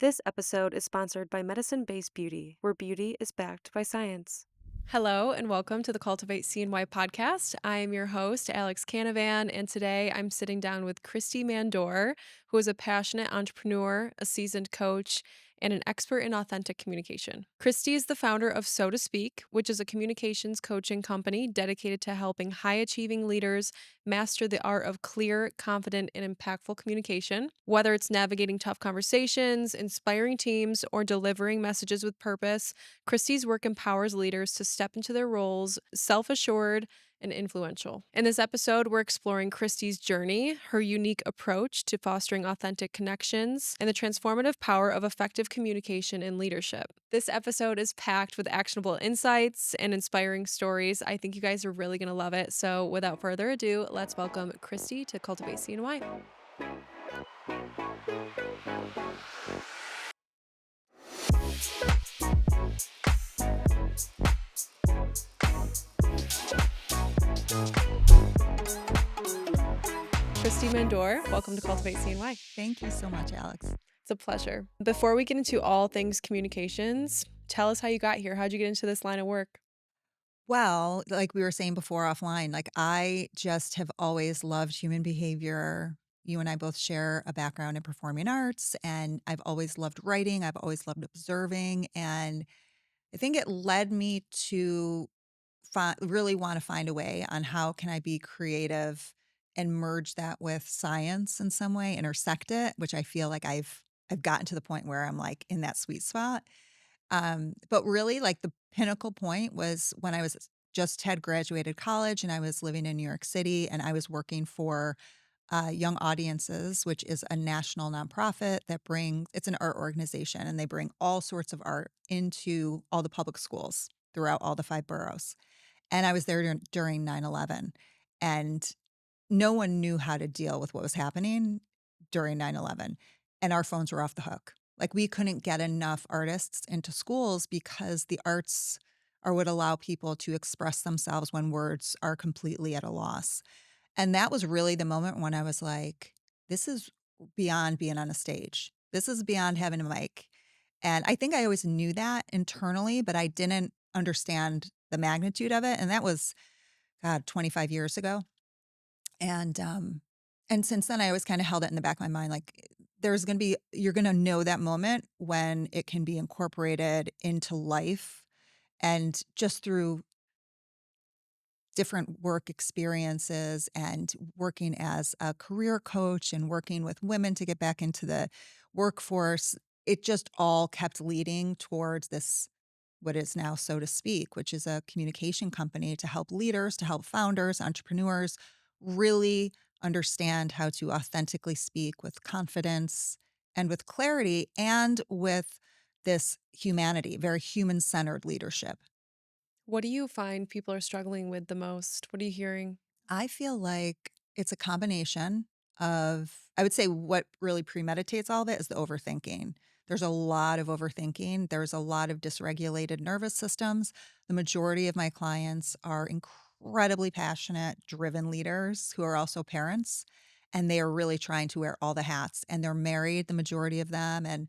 This episode is sponsored by Medicine Based Beauty, where beauty is backed by science. Hello, and welcome to the Cultivate CNY podcast. I am your host, Alex Canavan, and today I'm sitting down with Kristy Mandour, who is a passionate entrepreneur, a seasoned coach, and an expert in authentic communication. Kristy is the founder of So to Speak, which is a communications coaching company dedicated to helping high achieving leaders master the art of clear, confident, and impactful communication. Whether it's navigating tough conversations, inspiring teams, or delivering messages with purpose, Kristy's work empowers leaders to step into their roles self assured and influential. In this episode, we're exploring Kristy's journey, her unique approach to fostering authentic connections, and the transformative power of effective communication and leadership. This episode is packed with actionable insights and inspiring stories. I think you guys are really going to love it. So, without further ado, let's welcome Kristy to Cultivate CNY. Kristy Mandour, welcome to Cultivate CNY. Thank you so much, Alex. It's a pleasure. Before we get into all things communications, tell us how you got here. How'd you get into this line of work? Well, like we were saying before offline, like I just have always loved human behavior. You and I both share a background in performing arts, and I've always loved writing. I've always loved observing. And I think it led me to really want to find a way on how can I be creative and merge that with science in some way, intersect it, which I feel like I've gotten to the point where I'm like in that sweet spot. But really, like the pinnacle point was when I was just had graduated college and I was living in New York City and I was working for Young Audiences, which is a national nonprofit that it's an art organization and they bring all sorts of art into all the public schools throughout all the 5 boroughs. And I was there during 9/11, and no one knew how to deal with what was happening during 9/11, and our phones were off the hook. Like, we couldn't get enough artists into schools because the arts are what allow people to express themselves when words are completely at a loss. And that was really the moment when I was like, "This is beyond being on a stage. This is beyond having a mic." And I think I always knew that internally, but I didn't understand the magnitude of it, and that was, God, 25 years ago. And, um, and since then, I always kinda held it in the back of my mind, like, you're gonna know that moment when it can be incorporated into life, and just through different work experiences and working as a career coach and working with women to get back into the workforce, it just all kept leading towards this, what is now So to Speak, which is a communication company to help leaders, to help founders, entrepreneurs really understand how to authentically speak with confidence and with clarity and with this humanity, very human centered leadership. What do you find people are struggling with the most? What are you hearing? I feel like it's a combination I would say what really premeditates all of it is the overthinking. There's a lot of overthinking. There's a lot of dysregulated nervous systems. The majority of my clients are incredibly passionate, driven leaders who are also parents, and they are really trying to wear all the hats. And they're married, the majority of them. And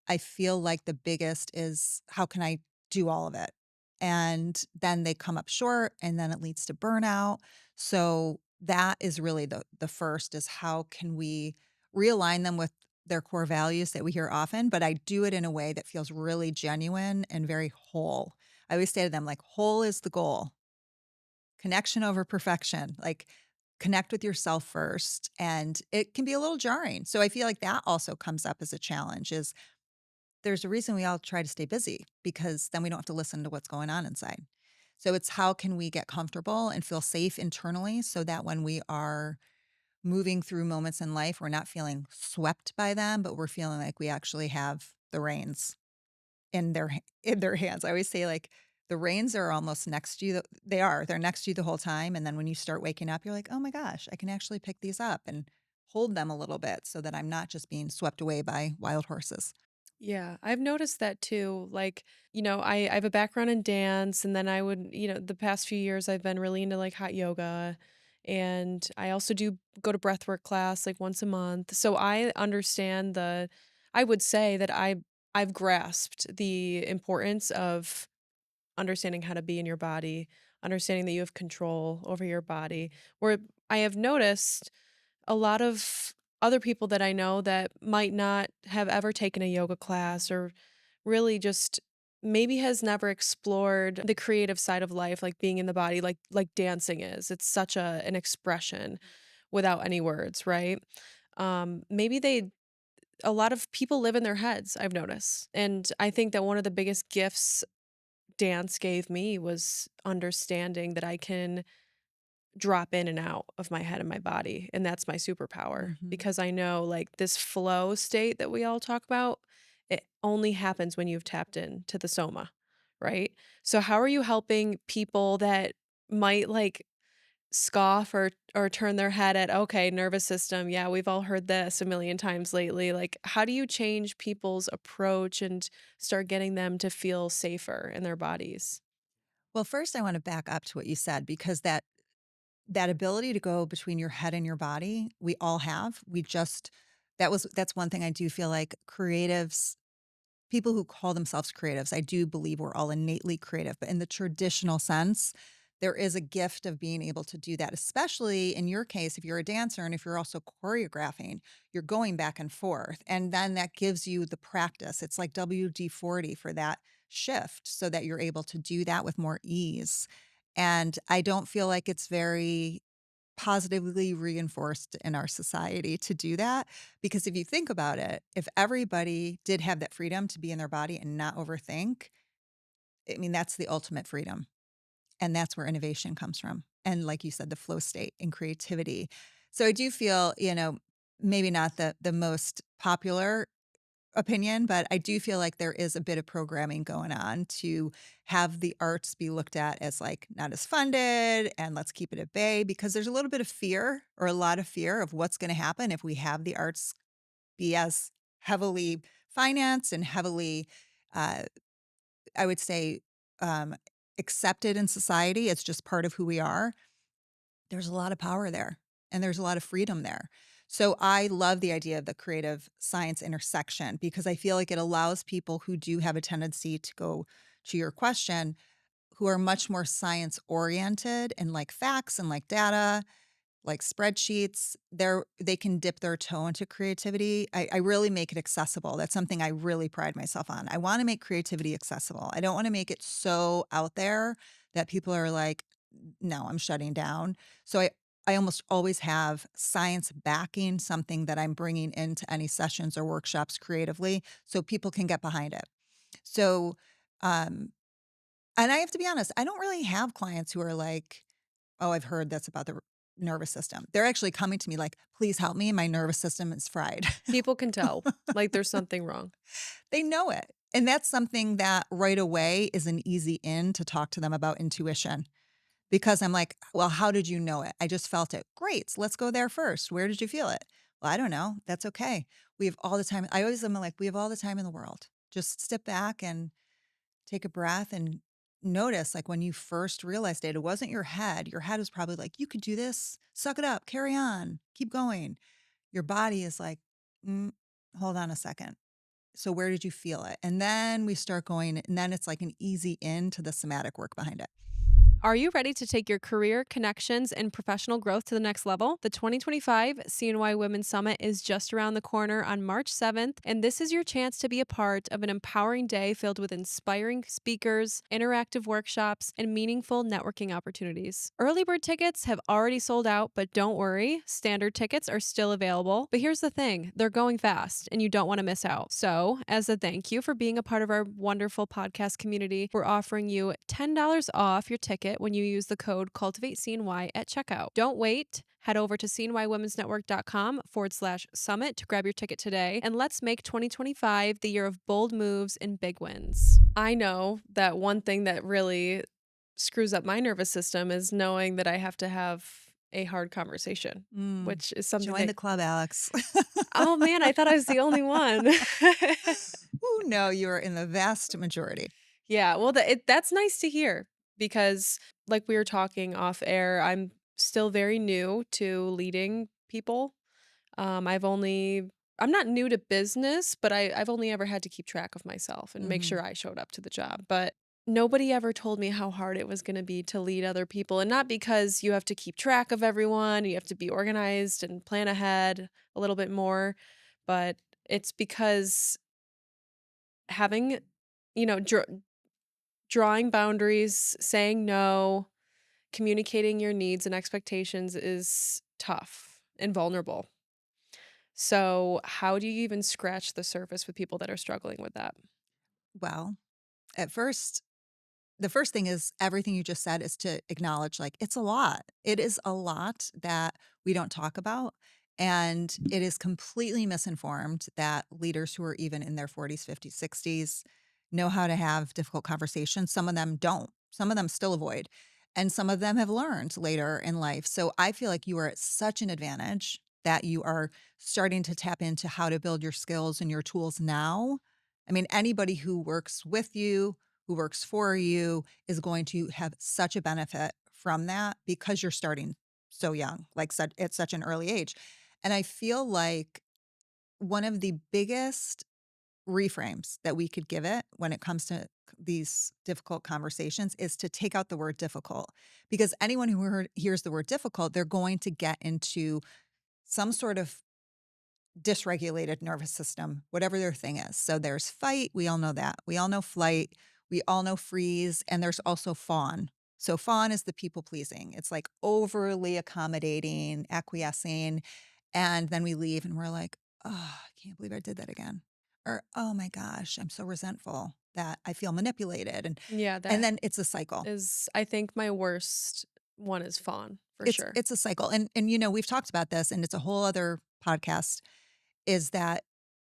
I feel like the biggest is how can I do all of it? And then they come up short and then it leads to burnout. So that is really the first is how can we realign them with their core values that we hear often, but I do it in a way that feels really genuine and very whole. I always say to them like whole is the goal. Connection over perfection. Like connect with yourself first and it can be a little jarring. So I feel like that also comes up as a challenge is there's a reason we all try to stay busy because then we don't have to listen to what's going on inside. So it's how can we get comfortable and feel safe internally so that when we are moving through moments in life, we're not feeling swept by them, but we're feeling like we actually have the reins in their hands. I always say like the reins are almost next to you. They are. They're next to you the whole time. And then when you start waking up, you're like, oh my gosh, I can actually pick these up and hold them a little bit so that I'm not just being swept away by wild horses. Yeah, I've noticed that too. Like, I have a background in dance, and then I would, the past few years I've been really into like hot yoga. And I also do go to breathwork class like once a month. So I understand I would say that I've grasped the importance of understanding how to be in your body, understanding that you have control over your body. Where I have noticed a lot of other people that I know that might not have ever taken a yoga class or really just maybe has never explored the creative side of life, like being in the body, like dancing is. It's such an expression without any words, right? Maybe they a lot of people live in their heads, I've noticed. And I think that one of the biggest gifts dance gave me was understanding that I can drop in and out of my head and my body, and that's my superpower Mhm. because I know, like, this flow state that we all talk about, it only happens when you've tapped in to the soma, right? So how are you helping people that might, like, scoff or turn their head at, "Okay, nervous system, yeah, we've all heard this a million times lately." Like, how do you change people's approach and start getting them to feel safer in their bodies? Well, first I wanna back up to what you said because that ability to go between your head and your body, we all have. We just that's one thing I do feel like creatives people who call themselves creatives, I do believe we're all innately creative, but in the traditional sense, there is a gift of being able to do that, especially in your case, if you're a dancer and if you're also choreographing, you're going back and forth. And then that gives you the practice. It's like WD-40 for that shift so that you're able to do that with more ease. And I don't feel like it's very positively reinforced in our society to do that. Because if you think about it, if everybody did have that freedom to be in their body and not overthink, I mean, that's the ultimate freedom. And that's where innovation comes from. And like you said, the flow state and creativity. So I do feel, maybe not the most popular opinion, but I do feel like there is a bit of programming going on to have the arts be looked at as like not as funded and let's keep it at bay because there's a little bit of fear or a lot of fear of what's going to happen if we have the arts be as heavily financed and heavily, uh, I would say, um, accepted in society. It's just part of who we are. There's a lot of power there, and there's a lot of freedom there. So I love the idea of the creative science intersection because I feel like it allows people who do have a tendency to go to your question, who are much more science oriented and like facts and like data like spreadsheets, they can dip their toe into creativity. I really make it accessible. That's something I really pride myself on. I wanna make creativity accessible. I don't wanna make it so out there that people are like, "No, I'm shutting down." So I almost always have science backing something that I'm bringing into any sessions or workshops creatively so people can get behind it. So, um and I have to be honest, I don't really have clients who are like, "Oh, I've heard that's about the nervous system." They're actually coming to me like, "Please help me, my nervous system is fried." People can tell, like, there's something wrong. They know it, and that's something that right away is an easy in to talk to them about intuition because I'm like, "Well, how did you know it?" "I just felt it." "Great, so let's go there first. Where did you feel it?" "Well, I don't know." "That's okay. We have all the time." I always am like, "We have all the time in the world. Just step back and take a breath and notice, like, when you first realized it, it wasn't your head. Your head was probably like, "You could do this. Suck it up. Carry on. Keep going." Your body is like, "Mm, hold on a second. So where did you feel it?" And then we start going and then it's like an easy in to the somatic work behind it. Are you ready to take your career, connections, and professional growth to the next level? The 2025 CNY Women's Summit is just around the corner on March 7th, and this is your chance to be a part of an empowering day filled with inspiring speakers, interactive workshops, and meaningful networking opportunities. Early bird tickets have already sold out, but don't worry, standard tickets are still available. But here's the thing, they're going fast, and you don't want to miss out. So, as a thank you for being a part of our wonderful podcast community, we're offering you $10 off your ticket when you use the code Cultivate CNY at checkout. Don't wait. Head over to cnywomensnetwork.com/summit to grab your ticket today. And let's make 2025 the year of bold moves and big wins. I know that one thing that really screws up my nervous system is knowing that I have to have a hard conversation, Mm. which is something Join that, the club, Alex. oh man, I thought I was the only one. Ooh, no, you are in the vast majority. Yeah, well, that's nice to hear because, like we were talking off air, I'm still very new to leading people. I've only I'm not new to business, but I've only ever had to keep track of myself and make Mhm. sure I showed up to the job, but nobody ever told me how hard it was gonna be to lead other people, and not because you have to keep track of everyone, you have to be organized and plan ahead a little bit more, but it's because having you know, drawing boundaries, saying no, communicating your needs and expectations is tough and vulnerable. So, how do you even scratch the surface with people that are struggling with that? Well, at first the first thing is everything you just said is to acknowledge, like, it's a lot. It is a lot that we don't talk about, and it is completely misinformed that leaders who are even in their 40s, 50s, 60s know how to have difficult conversations. Some of them don't. Some of them still avoid, and some of them have learned later in life. So I feel like you are at such an advantage that you are starting to tap into how to build your skills and your tools now. I mean, anybody who works with you, who works for you is going to have such a benefit from that because you're starting so young, like such at such an early age. And I feel like one of the biggest reframes that we could give it when it comes to these difficult conversations is to take out the word difficult, because anyone who hears the word difficult, they're going to get into some sort of dysregulated nervous system, whatever their thing is. So there's fight, we all know that. We all know flight, we all know freeze, and there's also fawn. So fawn is the people pleasing. It's like overly accommodating, acquiescing, and then we leave and we're like, "Oh, I can't believe I did that again." Or, "Oh my gosh, I'm so resentful that I feel manipulated." Yeah, And that then it's a cycle. is I think my worst one is fawn, for It's sure. it's a cycle. And we've talked about this and it's a whole other podcast, is that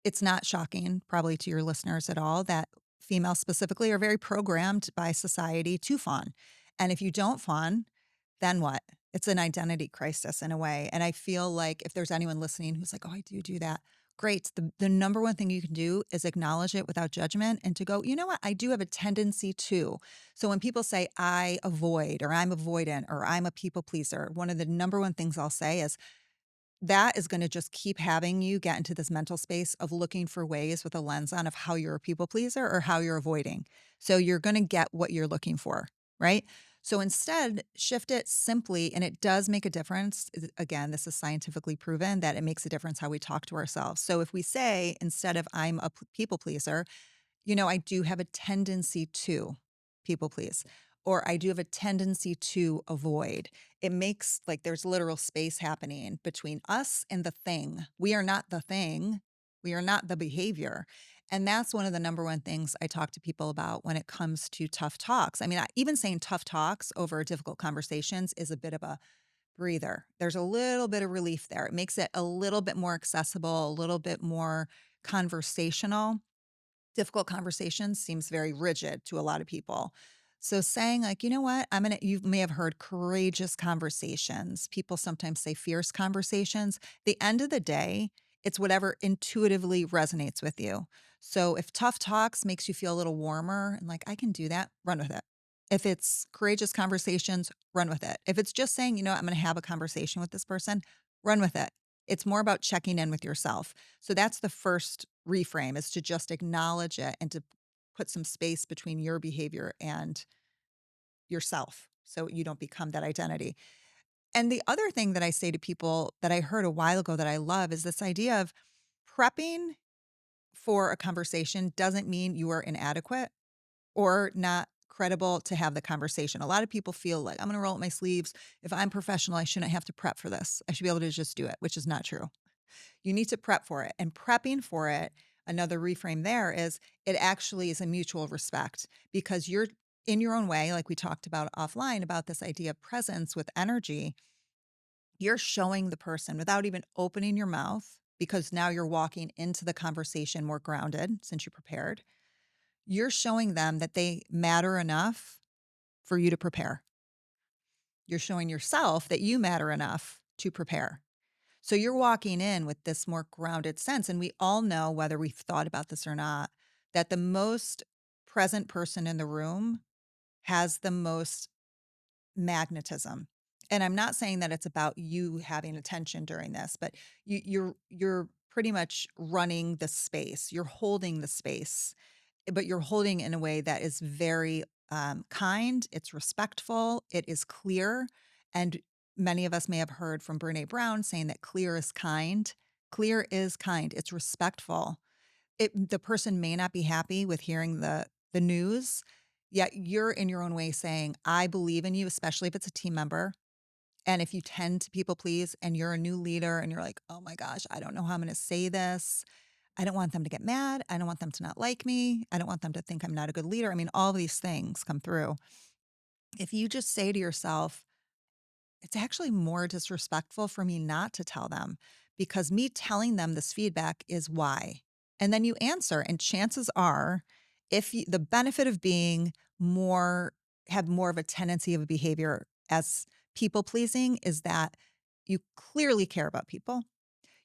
it's not shocking, probably to your listeners at all, that females specifically are very programmed by society to fawn. And if you don't fawn, then what? It's an identity crisis in a way. And I feel like if there's anyone listening who's like, oh, I do that, great. The number one thing you can do is acknowledge it without judgment and to go, you know what? I do have a tendency to. So when people say I avoid or I'm avoidant or I'm a people pleaser, one of the number one things I'll say is, that is gonna just keep having you get into this mental space of looking for ways with a lens on of how you're a people pleaser or how you're avoiding. So you're gonna get what you're looking for, right? So instead, shift it simply, and it does make a difference. Again, this is scientifically proven that it makes a difference how we talk to ourselves. So if we say, instead of I'm a people pleaser, I do have a tendency to people please, or I do have a tendency to avoid. It makes like there's literal space happening between us and the thing. We are not the thing. We are not the behavior. And that's one of the number one things I talk to people about when it comes to tough talks. I mean, even saying tough talks over difficult conversations is a bit of a breather. There's a little bit of relief there. It makes it a little bit more accessible, a little bit more conversational. Difficult conversations seems very rigid to a lot of people. So saying like, you know what, you may have heard courageous conversations. People sometimes say fierce conversations. The end of the day, it's whatever intuitively resonates with you. So if tough talks makes you feel a little warmer and like, I can do that, run with it. If it's courageous conversations, run with it. If it's just saying, I'm going to have a conversation with this person, run with it. It's more about checking in with yourself. So that's the first reframe, is to just acknowledge it and to put some space between your behavior and yourself so you don't become that identity. And the other thing that I say to people that I heard a while ago that I love is this idea of prepping for a conversation doesn't mean you are inadequate or not credible to have the conversation. A lot of people feel like, I'm going to roll up my sleeves. If I'm professional, I shouldn't have to prep for this. I should be able to just do it, which is not true. You need to prep for it. And prepping for it, another reframe there is, it actually is a mutual respect, because you're in your own way, like we talked about offline about this idea of presence with energy. You're showing the person without even opening your mouth, because now you're walking into the conversation more grounded since you prepared. You're showing them that they matter enough for you to prepare. You're showing yourself that you matter enough to prepare. So you're walking in with this more grounded sense. And we all know, whether we've thought about this or not, that the most present person in the room has the most magnetism. And I'm not saying that it's about you having attention during this, but your pretty much running the space. You're holding the space, but you're holding in a way that is very kind, it's respectful, it is clear. And many of us may have heard from Brene Brown saying that clear is kind. Clear is kind, it's respectful. The person may not be happy with hearing the news, yet you're in your own way saying, I believe in you, especially if it's a team member. And if you tend to people please and you're a new leader and you're like, oh my gosh, I don't know how I'm going to say this. I don't want them to get mad. I don't want them to not like me. I don't want them to think I'm not a good leader. I mean, all these things come through. If you just say to yourself, it's actually more disrespectful for me not to tell them because me telling them this feedback is why. And then you answer, and chances are, if you, the benefit of being more, have more of a tendency of a behavior as people pleasing is that you clearly care about people.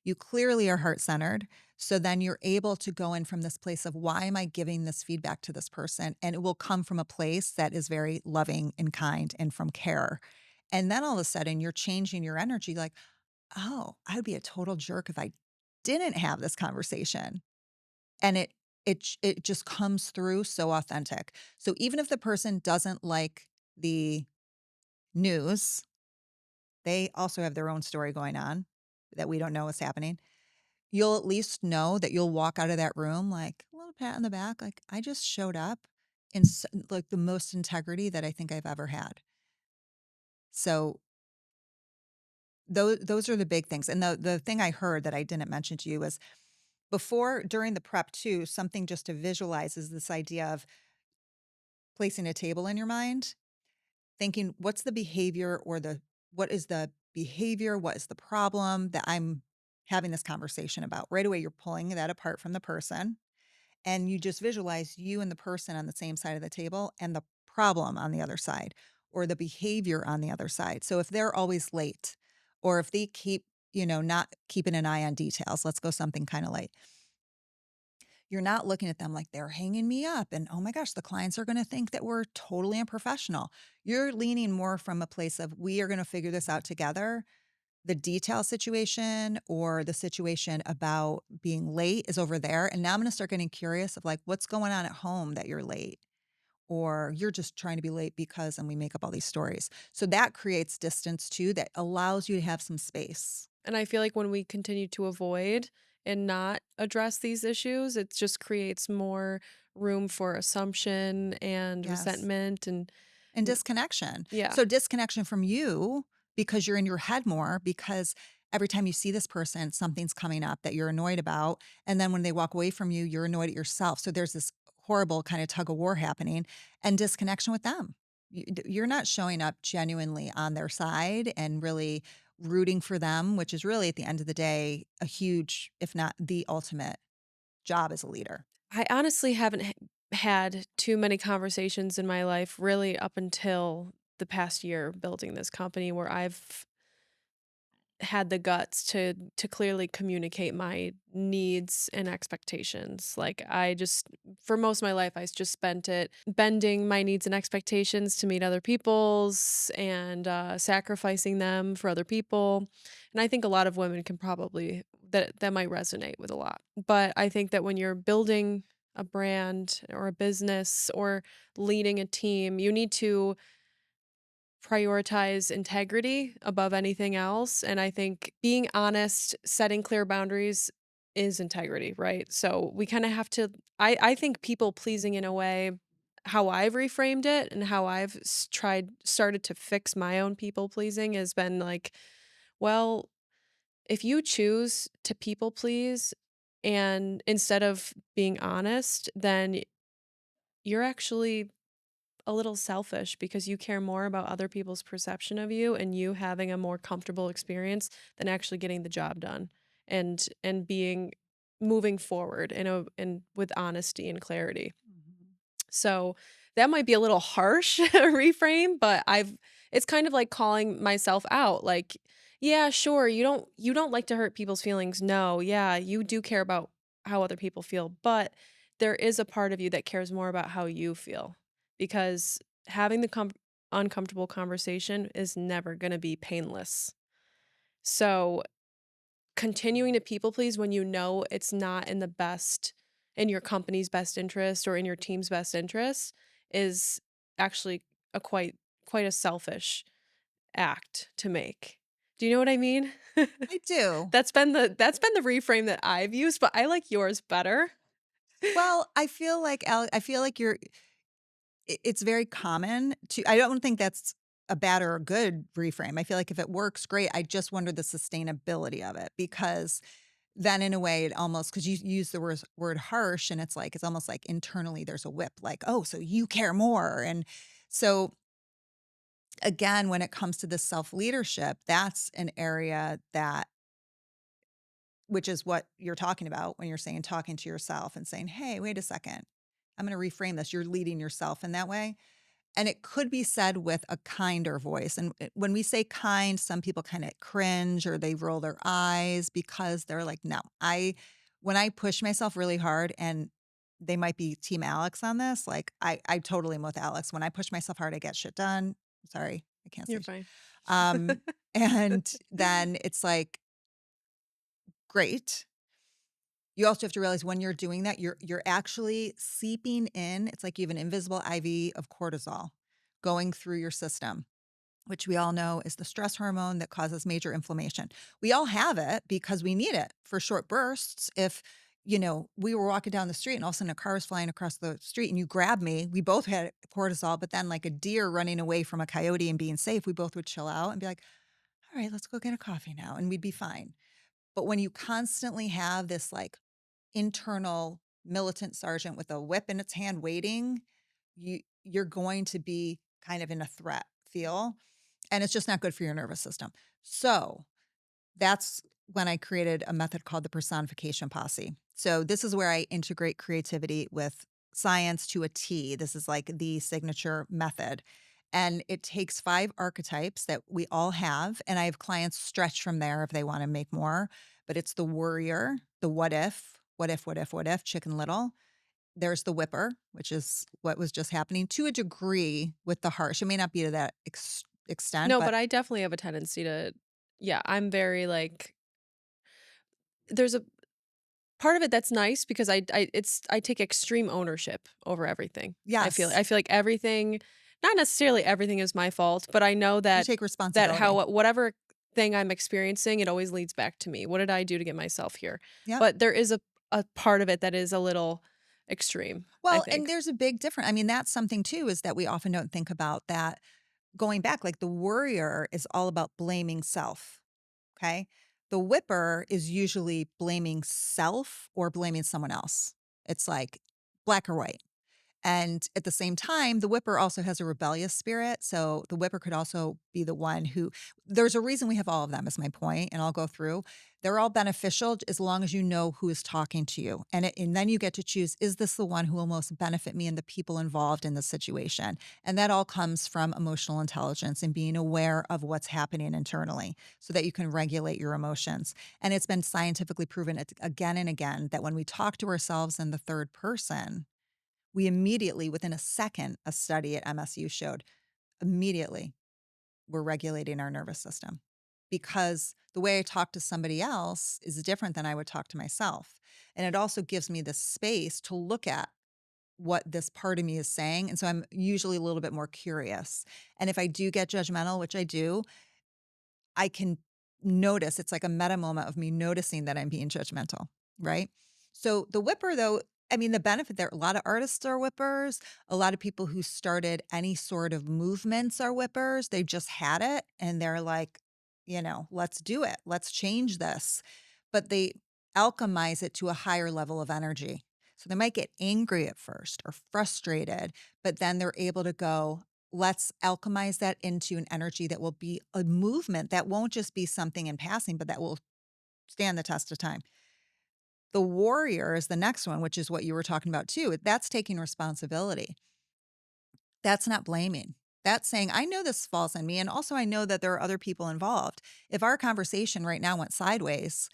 You clearly are heart centered. So then you're able to go in from this place of why am I giving this feedback to this person? And it will come from a place that is very loving and kind and from care. And then all of a sudden you're changing your energy like, oh, I would be a total jerk if I didn't have this conversation. And it just comes through so authentic. So even if the person doesn't like the news, they also have their own story going on that we don't know is happening. You'll at least know that you'll walk out of that room like a little pat on the back, like I just showed up in like the most integrity that I think I've ever had. So those are the big things. And the thing I heard that I didn't mention to you was before during the prep too, something just to visualize is this idea of placing a table in your mind, thinking what's the behavior or what is the behavior, what is the problem that I'm having this conversation about. Right away, you're pulling that apart from the person. And you just visualize you and the person on the same side of the table and the problem on the other side or the behavior on the other side. So if they're always late or if they keep, not keeping an eye on details, let's go something kind of light. You're not looking at them like they're hanging me up and oh my gosh, the clients are going to think that we're totally unprofessional. You're leaning more from a place of we are going to figure this out together. The detail situation or the situation about being late is over there. And now I'm going to start getting curious of like, what's going on at home that you're late? Or you're just trying to be late because, and we make up all these stories. So that creates distance too, that allows you to have some space. And I feel like when we continue to avoid and not address these issues, it just creates more room for assumption and Yes. resentment and And disconnection. yeah. So disconnection from you because you're in your head more because every time you see this person, something's coming up that you're annoyed about. And then when they walk away from you, you're annoyed at yourself. So there's this horrible kind of tug of war happening and disconnection with them. You're not showing up genuinely on their side and really rooting for them, which is really at the end of the day, a huge, if not the ultimate job as a leader. I honestly haven't had too many conversations in my life really up until the past year building this company where I've had the guts to clearly communicate my needs and expectations. Like I just for most of my life I just spent it bending my needs and expectations to meet other people's and sacrificing them for other people. And I think a lot of women can probably that might resonate with a lot. But I think that when you're building a brand or a business or leading a team, you need to prioritize integrity above anything else. And I think being honest, setting clear boundaries is integrity, right? So we kind of have to, I think people pleasing in a way, how I've reframed it and how I've started to fix my own people pleasing has been like, well, if you choose to people please and instead of being honest, then you're actually a little selfish because you care more about other people's perception of you and you having a more comfortable experience than actually getting the job done and being moving forward and with honesty and clarity. Mhm. So that might be a little harsh reframe, but I've it's kind of like calling myself out like, yeah, sure, you don't like to hurt people's feelings. No, yeah, you do care about how other people feel, but there is a part of you that cares more about how you feel because having the uncomfortable conversation is never going to be painless. So continuing to people please when you know it's not in your company's best interest or in your team's best interest is actually a quite a selfish act to make. Do you know what I mean? I do. That's been the reframe that I've used, but I like yours better. Well, I feel like it's very common to I don't think that's a bad or a good reframe. I feel like if it works, great. I just wonder the sustainability of it because then in a way it almost because you use the word harsh and it's almost like internally there's a whip, like, oh, so you care more. And so again, when it comes to this self-leadership, that's an area that which is what you're talking about when you're saying talking to yourself and saying, hey, wait a second. I'm going to reframe this. You're leading yourself in that way. And it could be said with a kinder voice. And when we say kind, some people kind of cringe or they roll their eyes because they're like, no, when I push myself really hard and they might be team Alex on this, like I totally am with Alex. When I push myself hard, I get shit done. Sorry, I can't You're say. fine. Um, and then it's like, great. You also have to realize when you're doing that, you're actually seeping in. It's like you have an invisible IV of cortisol going through your system, which we all know is the stress hormone that causes major inflammation. We all have it because we need it for short bursts. If, we were walking down the street and all of a sudden a car was flying across the street and you grabbed me, we both had cortisol, but then like a deer running away from a coyote and being safe, we both would chill out and be like, all right, let's go get a coffee now. And we'd be fine. But when you constantly have this like internal militant sergeant with a whip in its hand waiting, you're going to be kind of in a threat feel, and it's just not good for your nervous system. So that's when I created a method called the personification posse. So this is where I integrate creativity with science to a T. This is like the signature method. And it takes 5 archetypes that we all have. And I have clients stretch from there if they want to make more. But it's the worrier, the what if, Chicken Little. There's the whipper, which is what was just happening to a degree with the harsh. It may not be to that extent, No, but but I definitely have a tendency to yeah, I'm very, like there's a part of it that's nice because I take extreme ownership over everything. yes, I feel like everything not necessarily everything is my fault, but I know you that take responsibility. whatever thing I'm experiencing, it always leads back to me. What did I do to get myself here? Yep. But there is a part of it that is a little extreme, I Well, and think. there's a big difference. I mean, that's something too, is that we often don't think about that going back. Like the worrier is all about blaming self. Okay. The whipper is usually blaming self or blaming someone else. It's like black or white. And at the same time, the whipper also has a rebellious spirit. So the whipper could also be the one who, there's a reason we have all of them, is my point, and I'll go through. They're all beneficial as long as you know who is talking to you. And then you get to choose, is this the one who will most benefit me and the people involved in the situation? And that all comes from emotional intelligence and being aware of what's happening internally so that you can regulate your emotions. And it's been scientifically proven again and again that when we talk to ourselves in the third person, we immediately, within a second, a study at MSU showed, immediately we're regulating our nervous system because the way I talk to somebody else is different than I would talk to myself. And it also gives me the space to look at what this part of me is saying. And so I'm usually a little bit more curious. And if I do get judgmental, which I do, I can notice it's like a meta moment of me noticing that I'm being judgmental, right? So the whipper, though, I mean, the benefit there, a lot of artists are whippers. A lot of people who started any sort of movements are whippers. They just had it and they're like, let's do it. Let's change this. But they alchemize it to a higher level of energy. So they might get angry at first or frustrated, but then they're able to go, let's alchemize that into an energy that will be a movement that won't just be something in passing, but that will stand the test of time. The warrior is the next one, which is what you were talking about too. That's taking responsibility. That's not blaming. That's saying, I know this falls on me. And also, I know that there are other people involved. If our conversation right now went sideways,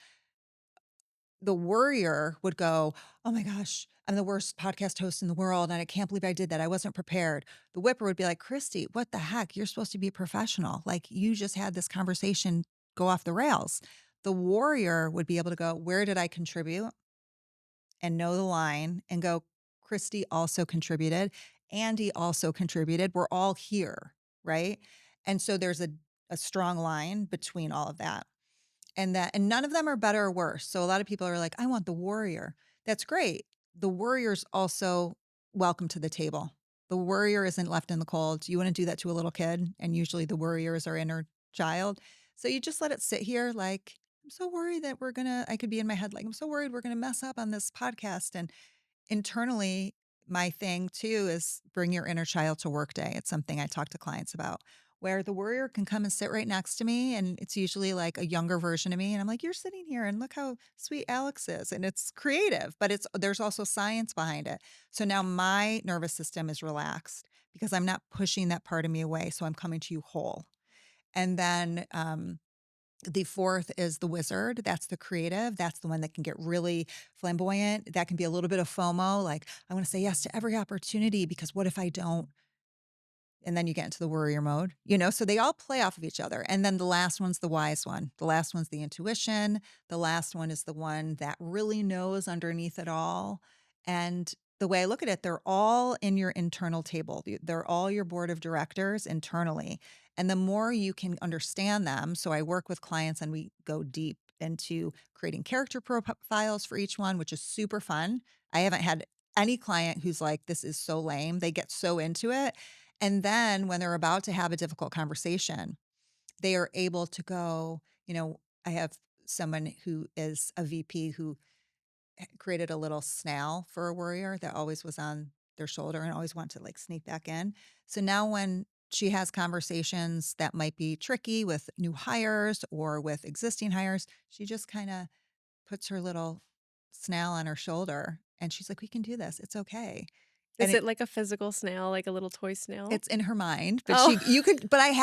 the worrier would go, oh my gosh, I'm the worst podcast host in the world. And I can't believe I did that. I wasn't prepared. The whipper would be like, Kristy, what the heck? You're supposed to be professional. Like you just had this conversation go off the rails. The warrior would be able to go, where did I contribute? And know the line and go, Kristy also contributed. Andy also contributed. We're all here. Right. And so there's a strong line between all of that. And none of them are better or worse. So a lot of people are like, I want the warrior. That's great. The warrior's also welcome to the table. The warrior isn't left in the cold. You wouldn't do that to a little kid. And usually the warrior is our inner child. So you just let it sit here like, I'm so worried that I could be in my head like, I'm so worried we're going to mess up on this podcast. And internally, my thing too is bring your inner child to work day. It's something I talk to clients about where the warrior can come and sit right next to me. And it's usually like a younger version of me. And I'm like, you're sitting here and look how sweet Alex is. And it's creative, but there's also science behind it. So now my nervous system is relaxed because I'm not pushing that part of me away. So I'm coming to you whole. And then the fourth is the wizard. That's the creative. That's the one that can get really flamboyant. That can be a little bit of FOMO. Like, I want to say yes to every opportunity because what if I don't? And then you get into the warrior mode, so they all play off of each other. And then the last one's the wise one. The last one's the intuition. The last one is the one that really knows underneath it all. And the way I look at it, they're all in your internal table. They're all your board of directors internally. And the more you can understand them, so I work with clients and we go deep into creating character profiles for each one, which is super fun. I haven't had any client who's like, this is so lame. They get so into it. And then when they're about to have a difficult conversation, they are able to go, I have someone who is a VP who created a little snail for a warrior that always was on their shoulder and always wanted to like sneak back in. So now when she has conversations that might be tricky with new hires or with existing hires, she just kind of puts her little snail on her shoulder and she's like, we can do this. It's okay. And Is it like a physical snail, like a little toy snail? it's in her mind, but Oh. you could, but I'm like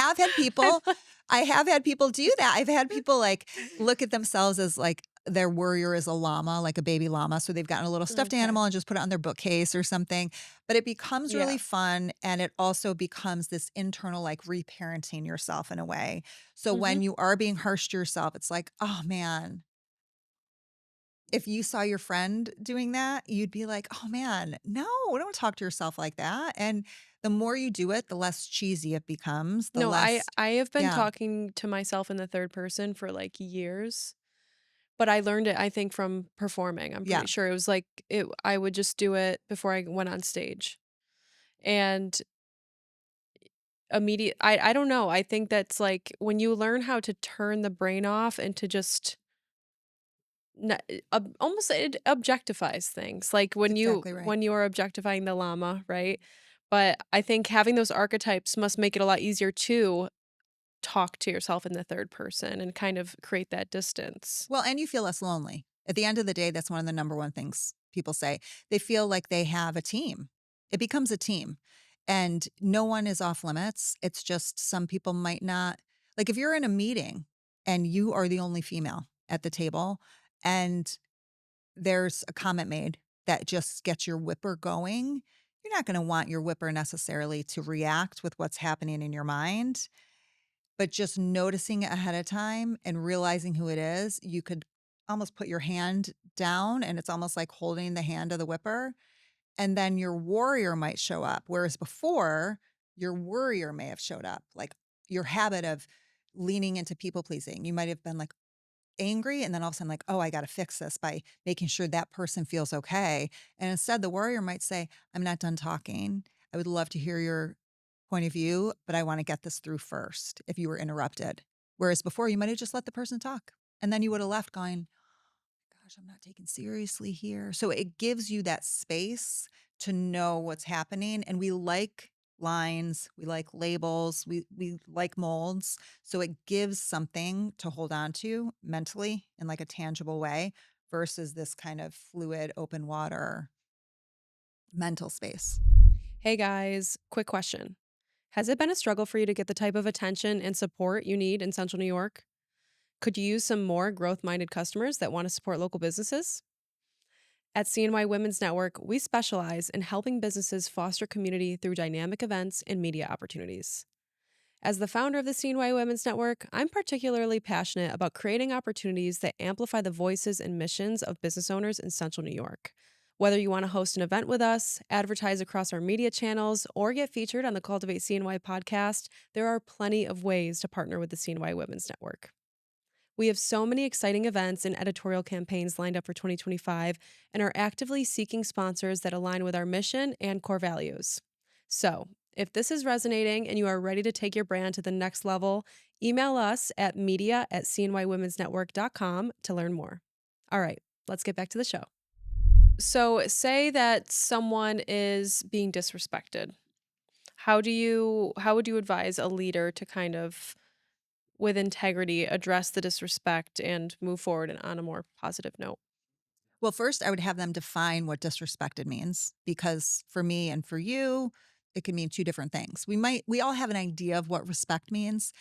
I have had people do that. I've had people like look at themselves as like their warrior is a llama, like a baby llama. So they've gotten a little stuffed okay. animal and just put it on their bookcase or something. But it becomes Yeah. really fun. And it also becomes this internal, like reparenting yourself in a way. So when Mhm. you are being harsh to yourself, it's like, oh man, if you saw your friend doing that, you'd be like, "Oh, man, no, don't talk to yourself like that." And the more you do it, the less cheesy it becomes, the No, I less I have been yeah, talking to myself in the third person for, like, years, but I learned it, I think, from performing, I'm yeah, pretty sure. It was like I would just do it before I went on stage, and I don't know, I think that's, like, when you learn how to turn the brain off and to just almost it objectifies things, like, that's exactly right. when you are objectifying the llama, right? But I think having those archetypes must make it a lot easier to talk to yourself in the third person and kind of create that distance. Well, and you feel less lonely. At the end of the day, that's one of the number one things people say. They feel like they have a team. It becomes a team, and no one is off limits. It's just some people might not like if you're in a meeting and you are the only female at the table and there's a comment made that just gets your whipper going, you're not going to want your whipper necessarily to react with what's happening in your mind, but just noticing it ahead of time and realizing who it is, you could almost put your hand down and it's almost like holding the hand of the whipper. And then your warrior might show up. Whereas before, your worrier may have showed up, like your habit of leaning into people pleasing. You might have been like, angry and then all of a sudden like, "Oh, I gotta fix this by making sure that person feels okay." And instead, the warrior might say, "I'm not done talking. I would love to hear your point of view, but I wanna get this through first," if you were interrupted. Whereas before, you might have just let the person talk, and then you would have left going, gosh, I'm not taken seriously here. So it gives you that space to know what's happening. And we like lines, we like labels, we like molds. So it gives something to hold on to mentally in like a tangible way versus this kind of fluid, open water mental space. Hey guys, quick question. Has it been a struggle for you to get the type of attention and support you need in Central New York? Could you use some more growth minded customers that want to support local businesses? At CNY Women's Network, we specialize in helping businesses foster community through dynamic events and media opportunities. As the founder of the CNY Women's Network, I'm particularly passionate about creating opportunities that amplify the voices and missions of business owners in Central New York. Whether you want to host an event with us, advertise across our media channels, or get featured on the Cultivate CNY podcast, there are plenty of ways to partner with the CNY Women's Network. We have so many exciting events and editorial campaigns lined up for 2025 and are actively seeking sponsors that align with our mission and core values. So, if this is resonating and you are ready to take your brand to the next level, email us at media@cnywomensnetwork.com to learn more. All right, let's get back to the show. So, say that someone is being disrespected. How would you advise a leader to kind of with integrity, address the disrespect and move forward and on a more positive note? Well, first, I would have them define what disrespected means because for me and for you, it can mean two different things. We all have an idea of what respect means.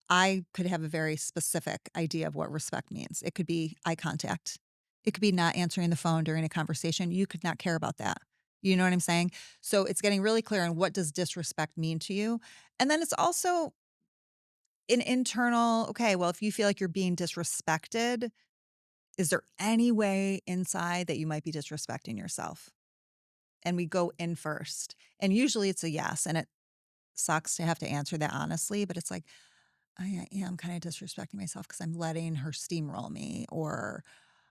I could have a very specific idea of what respect means. It could be eye contact. It could be not answering the phone during a conversation. You could not care about that. You know what I'm saying? So it's getting really clear on what does disrespect mean to you. And then it's also an internal, okay, well, if you feel like you're being disrespected, is there any way inside that you might be disrespecting yourself? And we go in first. And usually it's a yes. And it sucks to have to answer that honestly, but it's like, I am kind of disrespecting myself because I'm letting her steamroll me or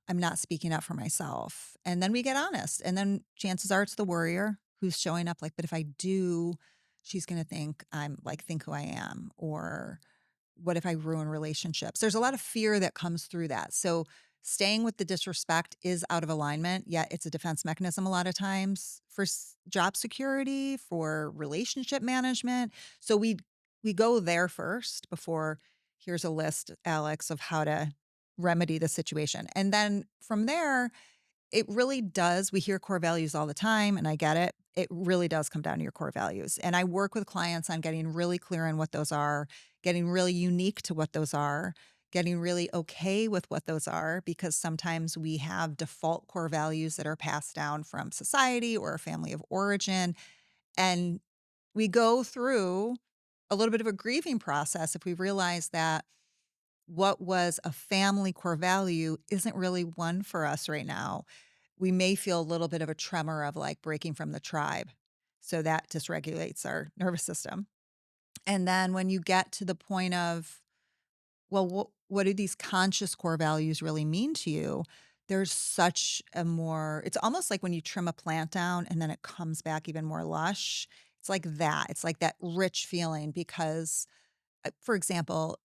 I'm not speaking up for myself. And then we get honest. And then chances are it's the worrier who's showing up like, but if I do, she's going to think think who I am. Or what if I ruin relationships? There's a lot of fear that comes through that. So staying with the disrespect is out of alignment, yet it's a defense mechanism a lot of times for job security, for relationship management. So we go there first before here's a list, Alex, of how to remedy the situation. And then from there, it really does. We hear core values all the time, and I get it. It really does come down to your core values. And I work with clients on getting really clear on what those are, getting really unique to what those are, getting really okay with what those are, because sometimes we have default core values that are passed down from society or a family of origin. And we go through a little bit of a grieving process if we realize that what was a family core value isn't really one for us right now. We may feel a little bit of a tremor of like breaking from the tribe. So that dysregulates our nervous system. And then when you get to the point of, well, what do these conscious core values really mean to you? There's such a more, it's almost like when you trim a plant down and then it comes back even more lush. It's like that. It's like that rich feeling because, for example,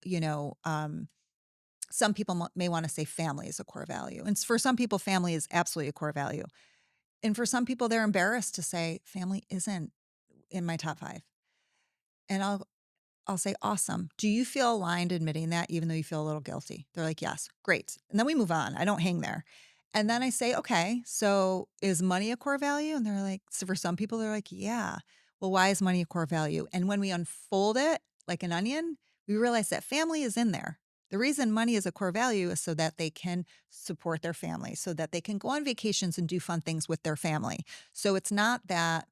some people may want to say family is a core value. And for some people, family is absolutely a core value. And for some people, they're embarrassed to say family isn't in my top 5. And I'll say, awesome. Do you feel aligned admitting that even though you feel a little guilty? They're like, yes, great. And then we move on. I don't hang there. And then I say, okay, so is money a core value? And they're like, so for some people, they're like, yeah. Well, why is money a core value? And when we unfold it like an onion, we realize that family is in there. The reason money is a core value is so that they can support their family, so that they can go on vacations and do fun things with their family. So it's not that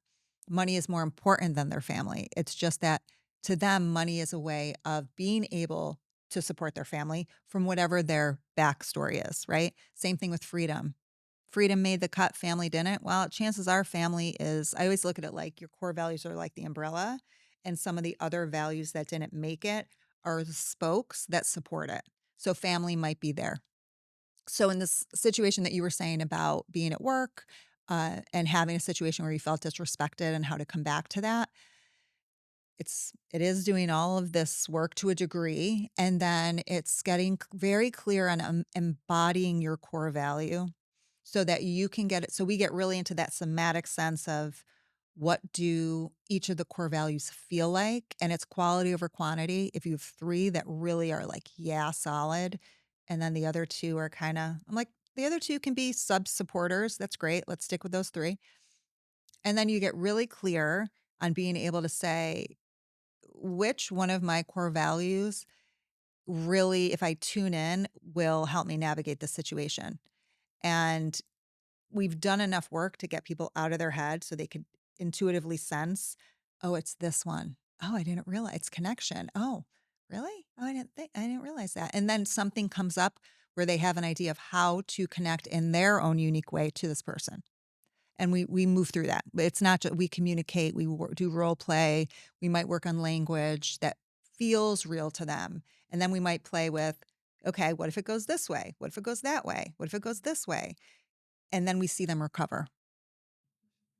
money is more important than their family. It's just that to them, money is a way of being able to support their family from whatever their backstory is, right? Same thing with freedom. Freedom made the cut, family didn't. Well, chances are family is, I always look at it like your core values are like the umbrella, and some of the other values that didn't make it are the spokes that support it. So family might be there. So in this situation that you were saying about being at work and having a situation where you felt disrespected and how to come back to that, it is doing all of this work to a degree, and then it's getting very clear on embodying your core value so that you can get it. So we get really into that somatic sense of what do each of the core values feel like, and it's quality over quantity. If you have 3 that really are like, yeah, solid, and then the other 2 are kind of, I'm like, the other 2 can be sub supporters. That's great. Let's stick with those 3. And then you get really clear on being able to say, which one of my core values really, if I tune in, will help me navigate the situation. And we've done enough work to get people out of their head so they could intuitively sense, oh, it's this one. Oh, I didn't realize it's connection. Oh, really? Oh, I didn't realize that. And then something comes up where they have an idea of how to connect in their own unique way to this person. And we move through that. But it's not just we communicate, do role play, we might work on language that feels real to them. And then we might play with, okay, what if it goes this way? What if it goes that way? What if it goes this way? And then we see them recover.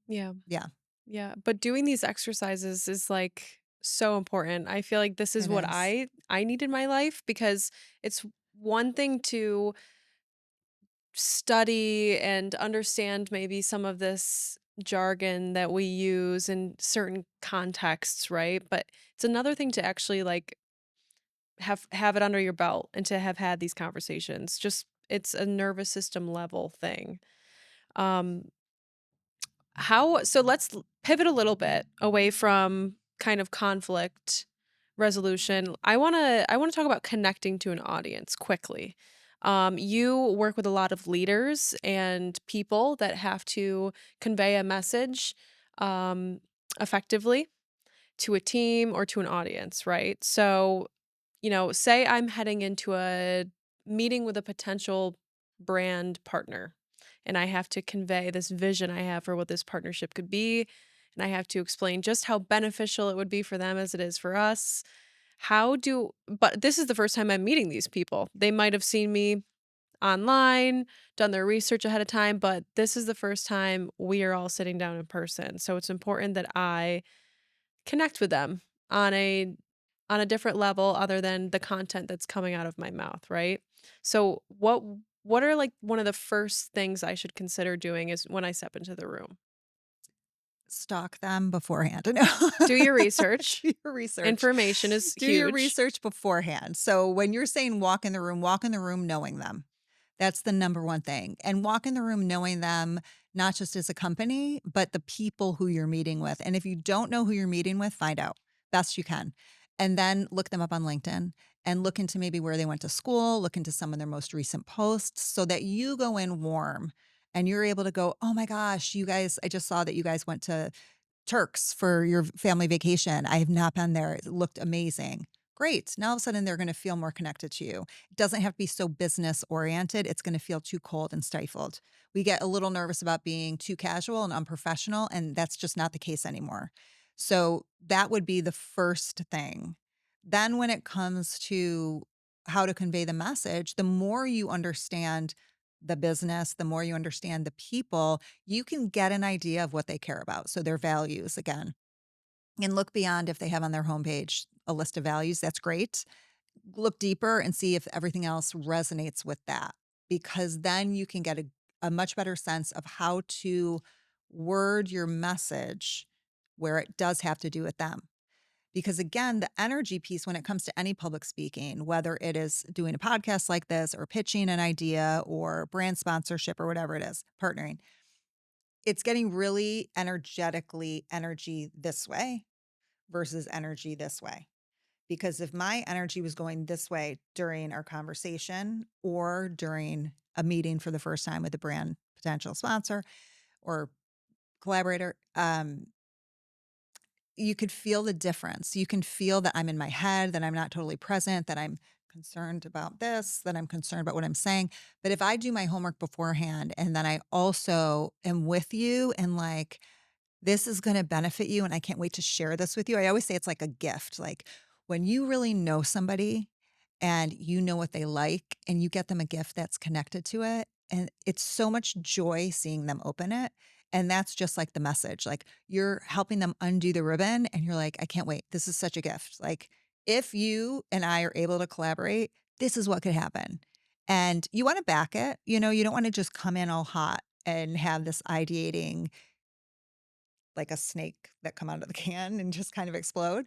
Yeah. Yeah, Yeah, but doing these exercises is like so important. I feel like this is it what is. I need in my life because it's one thing to study and understand maybe some of this jargon that we use in certain contexts, right? But it's another thing to actually like have it under your belt and to have had these conversations. Just it's a nervous system level thing. Um How so let's pivot a little bit away from kind of conflict resolution. I wanna talk about connecting to an audience quickly. You work with a lot of leaders and people that have to convey a message um, effectively to a team or to an audience, right? So, say I'm heading into a meeting with a potential brand partner and I have to convey this vision I have for what this partnership could be. And I have to explain just how beneficial it would be for them as it is for us. But this is the first time I'm meeting these people. They might have seen me online, done their research ahead of time, but this is the first time we are all sitting down in person. So it's important that I connect with them on a different level other than the content that's coming out of my mouth, right? So what are like one of the first things I should consider doing is when I step into the room? Stalk them beforehand. No. Do your research. Do your research. Information is Do your huge. research beforehand. So when you're saying walk in the room knowing them. That's the number one thing. And walk in the room knowing them, not just as a company, but the people who you're meeting with. And if you don't know who you're meeting with, find out best you can. And then look them up on LinkedIn and look into maybe where they went to school, look into some of their most recent posts so that you go in warm and you're able to go, oh my gosh, you guys, I just saw that you guys went to Turks for your family vacation. I have not been there. It looked amazing. Great. Now all of a sudden they're going to feel more connected to you. It doesn't have to be so business oriented. It's going to feel too cold and stifled. We get a little nervous about being too casual and unprofessional, and that's just not the case anymore. So that would be the first thing. Then when it comes to how to convey the message, the more you understand the business, the more you understand the people, you can get an idea of what they care about. So their values again, and look beyond if they have on their homepage a list of values. That's great. Look deeper and see if everything else resonates with that, because then you can get a much better sense of how to word your message where it does have to do with them. Because again, the energy piece when it comes to any public speaking, whether it is doing a podcast like this or pitching an idea or brand sponsorship or whatever it is, partnering, it's getting really energetically energy this way versus energy this way. Because if my energy was going this way during our conversation or during a meeting for the first time with a brand potential sponsor or collaborator, you could feel the difference. You can feel that I'm in my head, that I'm not totally present, that I'm concerned about this, that I'm concerned about what I'm saying. But if I do my homework beforehand and then I also am with you and like, this is going to benefit you and I can't wait to share this with you. I always say it's like a gift. Like when you really know somebody and you know what they like and you get them a gift that's connected to it, and it's so much joy seeing them open it. And that's just like the message. Like you're helping them undo the ribbon and you're like, I can't wait. This is such a gift. Like if you and I are able to collaborate, this is what could happen. And you want to back it. You don't want to just come in all hot and have this ideating like a snake that come out of the can and just kind of explode.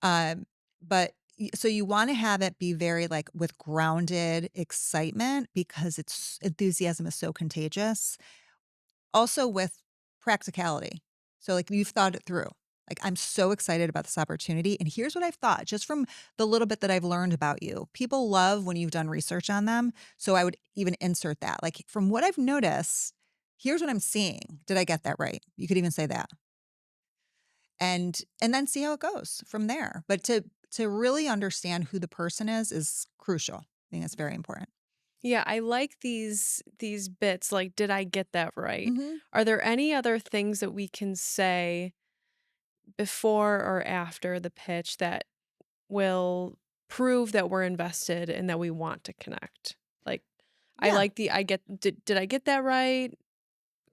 So you want to have it be very like with grounded excitement because it's enthusiasm is so contagious. Also with practicality. So like you've thought it through. Like I'm so excited about this opportunity and here's what I've thought just from the little bit that I've learned about you. People love when you've done research on them. So I would even insert that. Like from what I've noticed, here's what I'm seeing. Did I get that right? You could even say that. and then see how it goes from there. But to really understand who the person is crucial. I think that's very important. Yeah, I like these bits, like, did I get that right? Mhm. Are there any other things that we can say before or after the pitch that will prove that we're invested and that we want to connect? Like, I Yeah. like the I get did I get that right?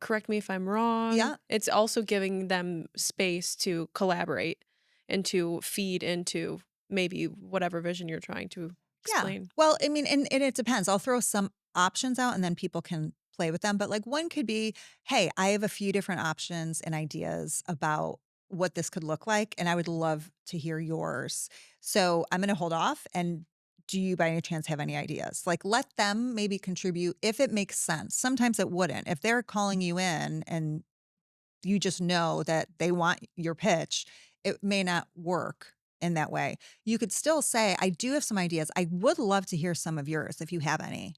Correct me if I'm wrong. Yeah. It's also giving them space to collaborate and to feed into maybe whatever vision you're trying to Yeah. explain. Well, I mean, and it depends. I'll throw some options out and then people can play with them. But like one could be, hey, I have a few different options and ideas about what this could look like. And I would love to hear yours. So I'm going to hold off. And do you by any chance have any ideas? Like let them maybe contribute if it makes sense. Sometimes it wouldn't. If they're calling you in and you just know that they want your pitch, it may not work in that way. You could still say, I do have some ideas. I would love to hear some of yours if you have any.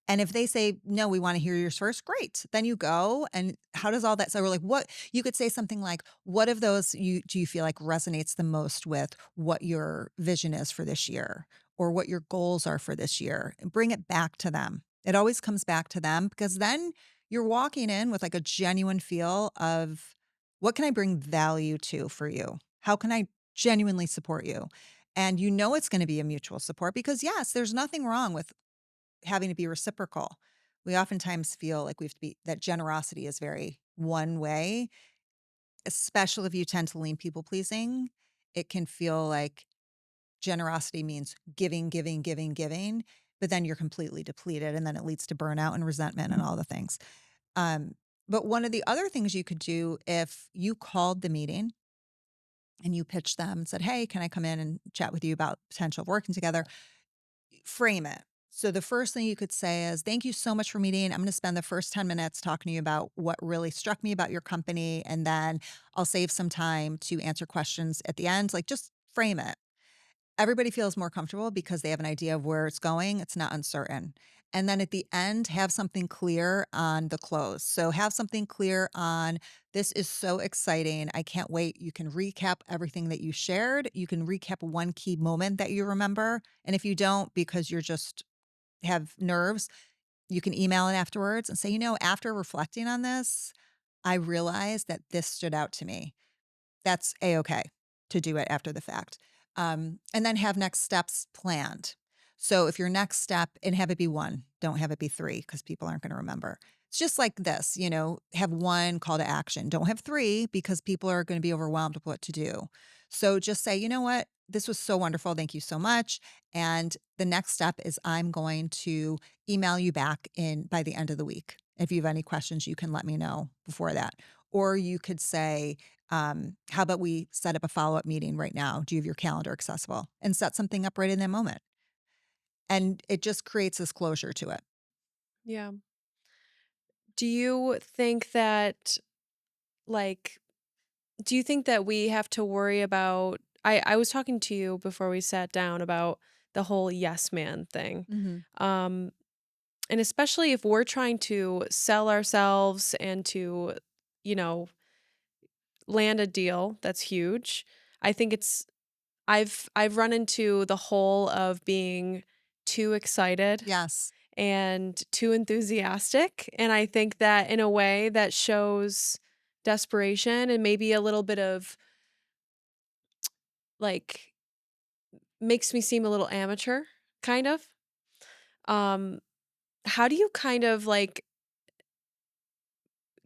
And if they say, no, we want to hear yours first, great. Then you go. And how does all that? So we're like, what you could say something like, what of those you do you feel like resonates the most with what your vision is for this year or what your goals are for this year? And bring it back to them. It always comes back to them because then you're walking in with like a genuine feel of what can I bring value to for you? How can I genuinely support you? And you know it's going to be a mutual support because yes, there's nothing wrong with having to be reciprocal. We oftentimes feel like we have to be that generosity is very one way, especially if you tend to lean people pleasing. It can feel like generosity means giving, giving, giving, giving, but then you're completely depleted and then it leads to burnout and resentment and all the things. Um, but one of the other things you could do if you called the meeting and you pitched them and said, hey, can I come in and chat with you about potential of working together? Frame it. So the first thing you could say is, thank you so much for meeting. I'm going to spend the first 10 minutes talking to you about what really struck me about your company. And then I'll save some time to answer questions at the end. Like just frame it. Everybody feels more comfortable because they have an idea of where it's going. It's not uncertain. And then at the end, have something clear on the close. So have something clear on this is so exciting. I can't wait. You can recap everything that you shared. You can recap one key moment that you remember. And if you don't, because you're just have nerves, you can email it afterwards and say, after reflecting on this, I realized that this stood out to me. That's A-okay to do it after the fact. And then have next steps planned. So if your next step and have it be 1, don't have it be 3 because people aren't going to remember. It's just like this, have 1 call to action. Don't have 3 because people are going to be overwhelmed with what to do. So just say, you know what? This was so wonderful. Thank you so much. And the next step is I'm going to email you back in by the end of the week. If you have any questions, you can let me know before that. Or you could say, how about we set up a follow-up meeting right now? Do you have your calendar accessible? And set something up right in that moment. And it just creates this closure to it. Yeah. Do you think that, like do you think that we have to worry about I was talking to you before we sat down about the whole yes man thing. Mhm. Um, and especially if we're trying to sell ourselves and to, you know, land a deal that's huge. I think it's I've run into the hole of being too excited Yes. and too enthusiastic, and I think that in a way that shows desperation and maybe a little bit of, like, makes me seem a little amateur, kind of. Um, how do you kind of, like,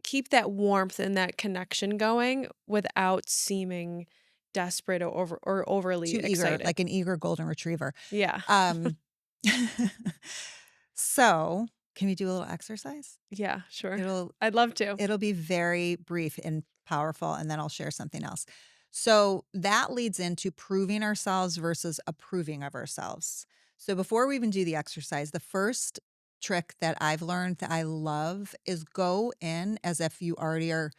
keep that warmth and that connection going without seeming desperate or overly Too eager, excited? like an eager golden retriever. Yeah. Um, so can we do a little exercise? Yeah, sure. It'll I'd love to. It'll be very brief and powerful, and then I'll share something else. So that leads into proving ourselves versus approving of ourselves. So before we even do the exercise, the first trick that I've learned that I love is go in as if you already are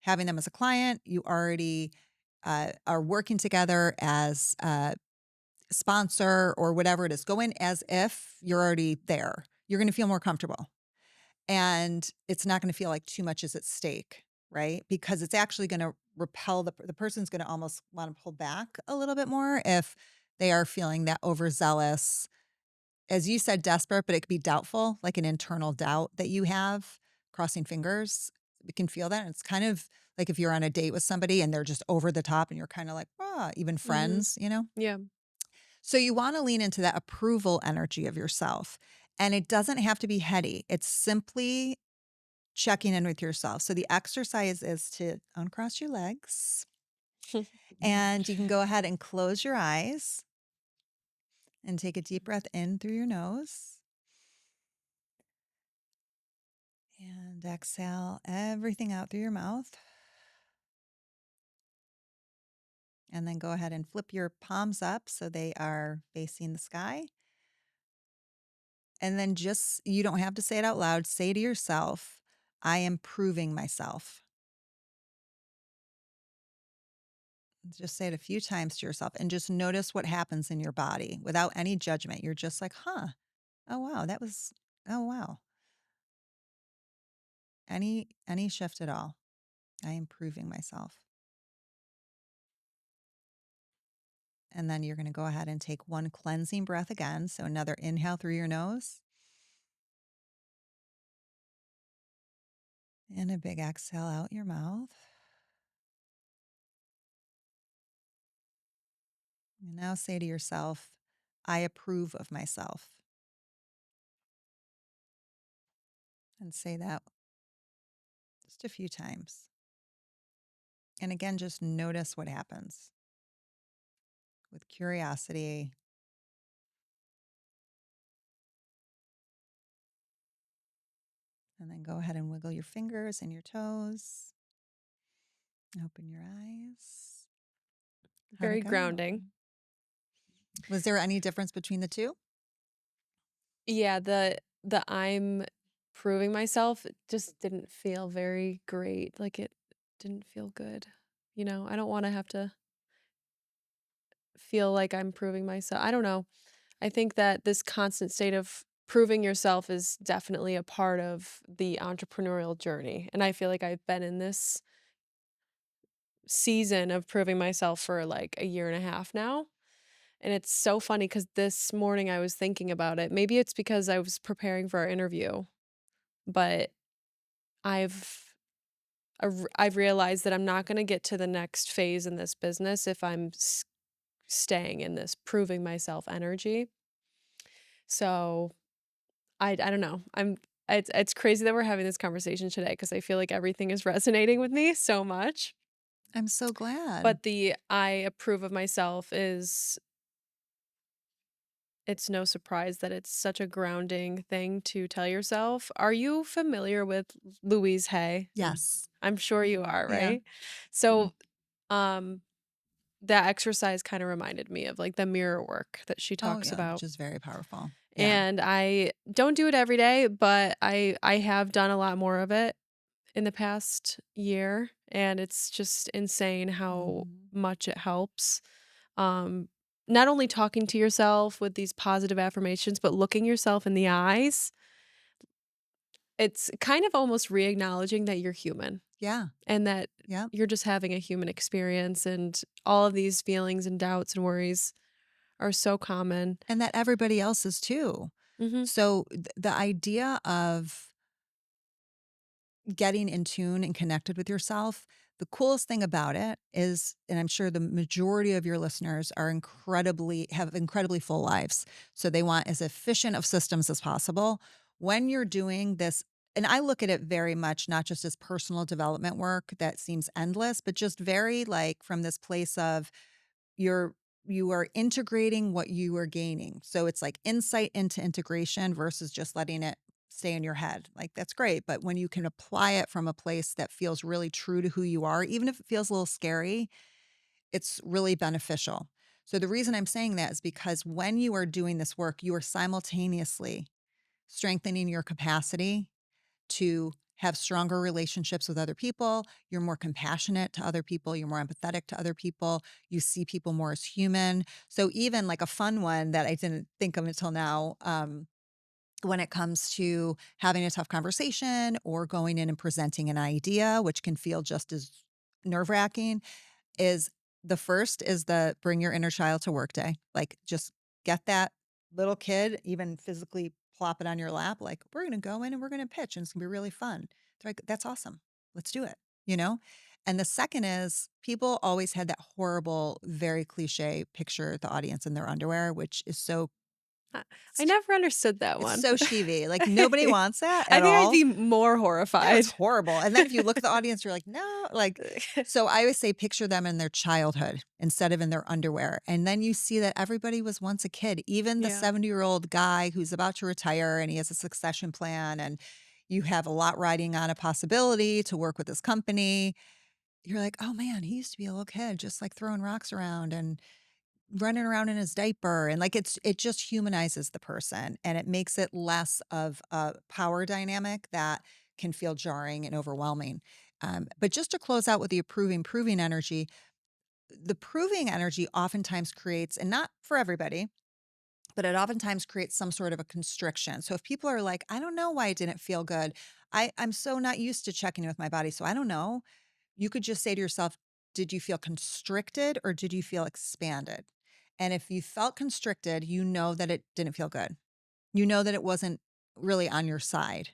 having them as a client, you already are working together as a sponsor or whatever it is. Go in as if you're already there. You're going to feel more comfortable. And it's not gonna feel like too much is at stake, right? Because it's actually gonna repel the person's going to almost want to pull back a little bit more if they are feeling that overzealous, as you said, desperate, but it could be doubtful, like an internal doubt that you have, crossing fingers. We can feel that. And it's kind of like if you're on a date with somebody and they're just over the top and you're kind of like, ah, even Mhm. friends, you know? Yeah. So you want to lean into that approval energy of yourself. And it doesn't have to be heady. It's simply checking in with yourself. So the exercise is to uncross your legs and you can go ahead and close your eyes and take a deep breath in through your nose and exhale everything out through your mouth. And then go ahead and flip your palms up so they are facing the sky. And then just, you don't have to say it out loud, say to yourself, I am proving myself. Just say it a few times to yourself and just notice what happens in your body without any judgment. You're just like, huh, oh wow, that was, oh wow. Any shift at all. I am proving myself. And then you're going to go ahead and take one cleansing breath again. So another inhale through your nose and a big exhale out your mouth. And now say to yourself, I approve of myself. And say that just a few times. And again, just notice what happens with curiosity. And then go ahead and wiggle your fingers and your toes. Open your eyes. How'd it Very go? grounding. Was there any difference between the two? Yeah, the I'm proving myself it just didn't feel very great. Like it didn't feel good. I don't want to have to feel like I'm proving myself. I don't know. I think that this constant state of proving yourself is definitely a part of the entrepreneurial journey. And I feel like I've been in this season of proving myself for like a year and a half now. And it's so funny because this morning I was thinking about it. Maybe it's because I was preparing for our interview, but I've I've realized that I'm not going to get to the next phase in this business if I'm staying in this proving myself energy. So I don't know. It's crazy that we're having this conversation today because I feel like everything is resonating with me so much. I'm so glad. But the I approve of myself is it's no surprise that it's such a grounding thing to tell yourself. Are you familiar with Louise Hay? Yes. I'm sure you are, Yeah. right? So, um that exercise kind of reminded me of like the mirror work that she Oh, talks yeah, which about. is very powerful. Yeah. And I don't do it every day, but I have done a lot more of it in the past year, and it's just insane how Mhm. much it helps. Um, Not only talking to yourself with these positive affirmations, but looking yourself in the eyes. It's kind of almost re-acknowledging that you're human Yeah. and that Yeah. you're just having a human experience, and all of these feelings and doubts and worries are so common. And that everybody else is too. Mhm. So the idea of getting in tune and connected with yourself, the coolest thing about it is, and I'm sure the majority of your listeners have incredibly full lives. So they want as efficient of systems as possible. When you're doing this, and I look at it very much not just as personal development work that seems endless, but just very like from this place of you're you are integrating what you are gaining. So it's like insight into integration versus just letting it stay in your head. Like that's great, but when you can apply it from a place that feels really true to who you are, even if it feels a little scary, it's really beneficial. So the reason I'm saying that is because when you are doing this work, you are simultaneously strengthening your capacity to have stronger relationships with other people. You're more compassionate to other people. You're more empathetic to other people. You see people more as human. So, even like a fun one that I didn't think of until now, when it comes to having a tough conversation or going in and presenting an idea, which can feel just as nerve-wracking is the first is the bring your inner child to work day. Like, just get that little kid, even physically plop it on your lap, like, "We're gonna go in and we're gonna pitch, and it's gonna be really fun." They're like, "That's awesome. Let's do it," you know? And the second is people always had that horrible, very cliche picture the audience in their underwear, which is so I I never understood that it's one. so skeevy, like, nobody wants that I at think I'd all. be more No, it's horrified. horrible, and then if you look at the audience, you're like, "No," like so I always say picture them in their childhood instead of in their underwear, and then you see that everybody was once a kid, even the Yeah. 70-year-old guy who's about to retire and he has a succession plan, and you have a lot riding on a possibility to work with this company. You're like, "Oh, man, he used to be a little kid just, like, throwing rocks around and running around in his diaper," and, like, it just humanizes the person, and it makes it less of a power dynamic that can feel jarring and overwhelming. But just to close out with the approving, proving energy, the proving energy oftentimes creates, and not for everybody, but it oftentimes creates some sort of a constriction. So if people are like, "I don't know why it didn't feel good. I'm so not used to checking in with my body, so I don't know." You could just say to yourself, "Did you feel constricted or did you feel expanded?" And if you felt constricted, you know that it didn't feel good. You know that it wasn't really on your side.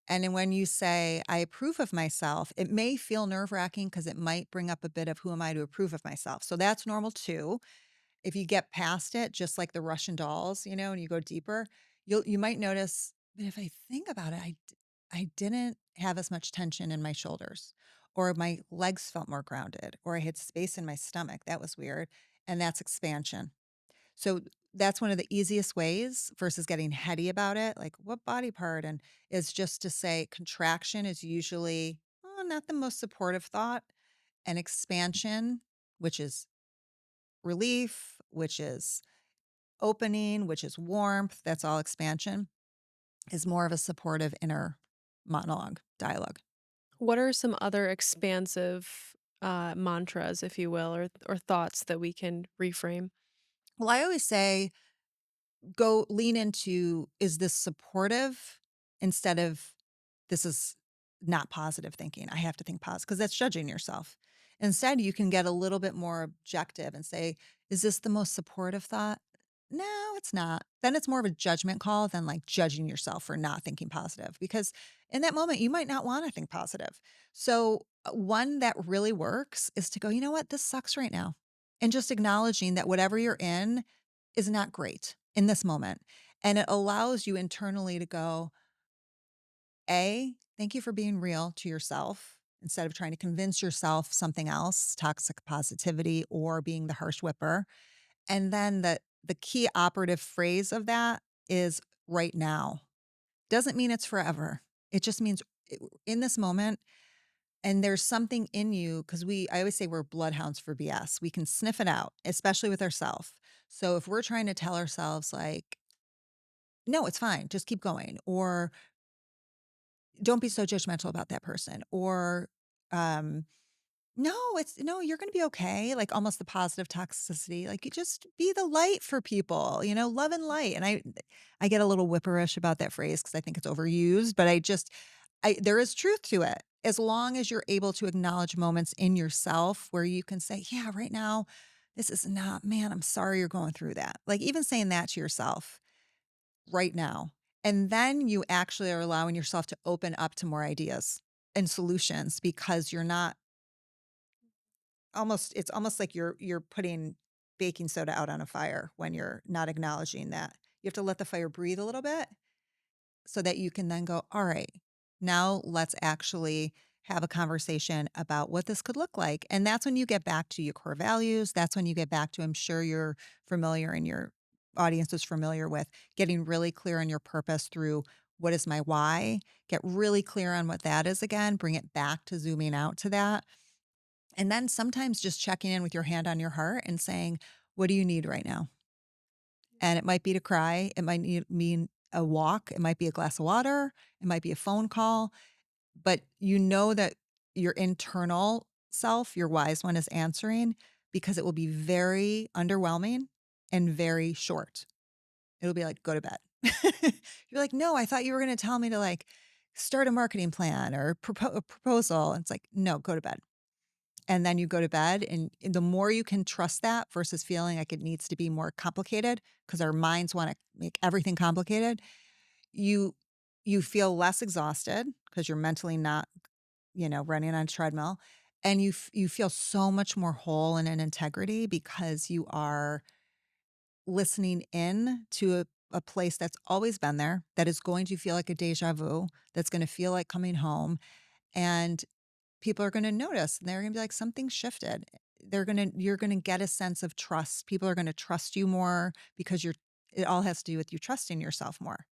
And then when you say, "I approve of myself," it may feel nerve-wracking because it might bring up a bit of, "Who am I to approve of myself?" So that's normal too. If you get past it, just like the Russian dolls, and you go deeper, you might notice, "But if I think about it, I didn't have as much tension in my shoulders, or my legs felt more grounded, or I had space in my stomach. That was weird." And that's expansion. So that's one of the easiest ways versus getting heady about it. Like, what body part? And is just to say contraction is usually not the most supportive thought. And expansion, which is relief, which is opening, which is warmth, that's all expansion, is more of a supportive inner monologue, dialogue. What are some other expansive, mantras, if you will, or thoughts that we can reframe? Well, I always say go lean into, is this supportive instead of, this is not positive thinking. I have to think positive because that's judging yourself. Instead, you can get a little bit more objective and say, is this the most supportive thought? No, it's not. Then it's more of a judgment call than like judging yourself for not thinking positive because in that moment, you might not want to think positive. So, one that really works is to go, you know what, this sucks right now. And just acknowledging that whatever you're in is not great in this moment. And it allows you internally to go, thank you for being real to yourself instead of trying to convince yourself something else, toxic positivity or being the harsh whipper. And then the key operative phrase of that is right now. Doesn't mean it's forever. It just means in this moment. And there's something in you because I always say we're bloodhounds for BS. We can sniff it out, especially with ourselves. So if we're trying to tell ourselves like, no, it's fine, just keep going, or don't be so judgmental about that person, or um, no, no, you're going to be okay. Like almost the positive toxicity, like you just be the light for people, love and light. And I get a little whipperish about that phrase because I think it's overused, but there is truth to it. As long as you're able to acknowledge moments in yourself where you can say, yeah, right now, this is not, man, I'm sorry you're going through that. Like even saying that to yourself right now. And then you actually are allowing yourself to open up to more ideas and solutions because you're not it's almost like you're putting baking soda out on a fire when you're not acknowledging that. You have to let the fire breathe a little bit so that you can then go, all right, now let's actually have a conversation about what this could look like. And that's when you get back to your core values. That's when you get back to, I'm sure you're familiar and your audience is familiar with getting really clear on your purpose through what is my why, get really clear on what that is again, bring it back to zooming out to that. And then sometimes just checking in with your hand on your heart and saying, what do you need right now? And it might be to cry. It might mean a walk. It might be a glass of water. It might be a phone call. But you know that your internal self, your wise one, is answering because it will be very underwhelming and very short. It'll be like, go to bed. You're like, no, I thought you were going to tell me to like start a marketing plan or a proposal. And it's like, no, go to bed. and then you go to bed, and the more you can trust that versus feeling like it needs to be more complicated because our minds want to make everything complicated, you you feel less exhausted because you're mentally not, running on a treadmill, and you feel so much more whole and in integrity because you are listening in to a place that's always been there, that is going to feel like a deja vu, that's going to feel like coming home, and people are going to notice, and they're going to be like, something shifted. You're going to get a sense of trust. People are going to trust you more because it all has to do with you trusting yourself more.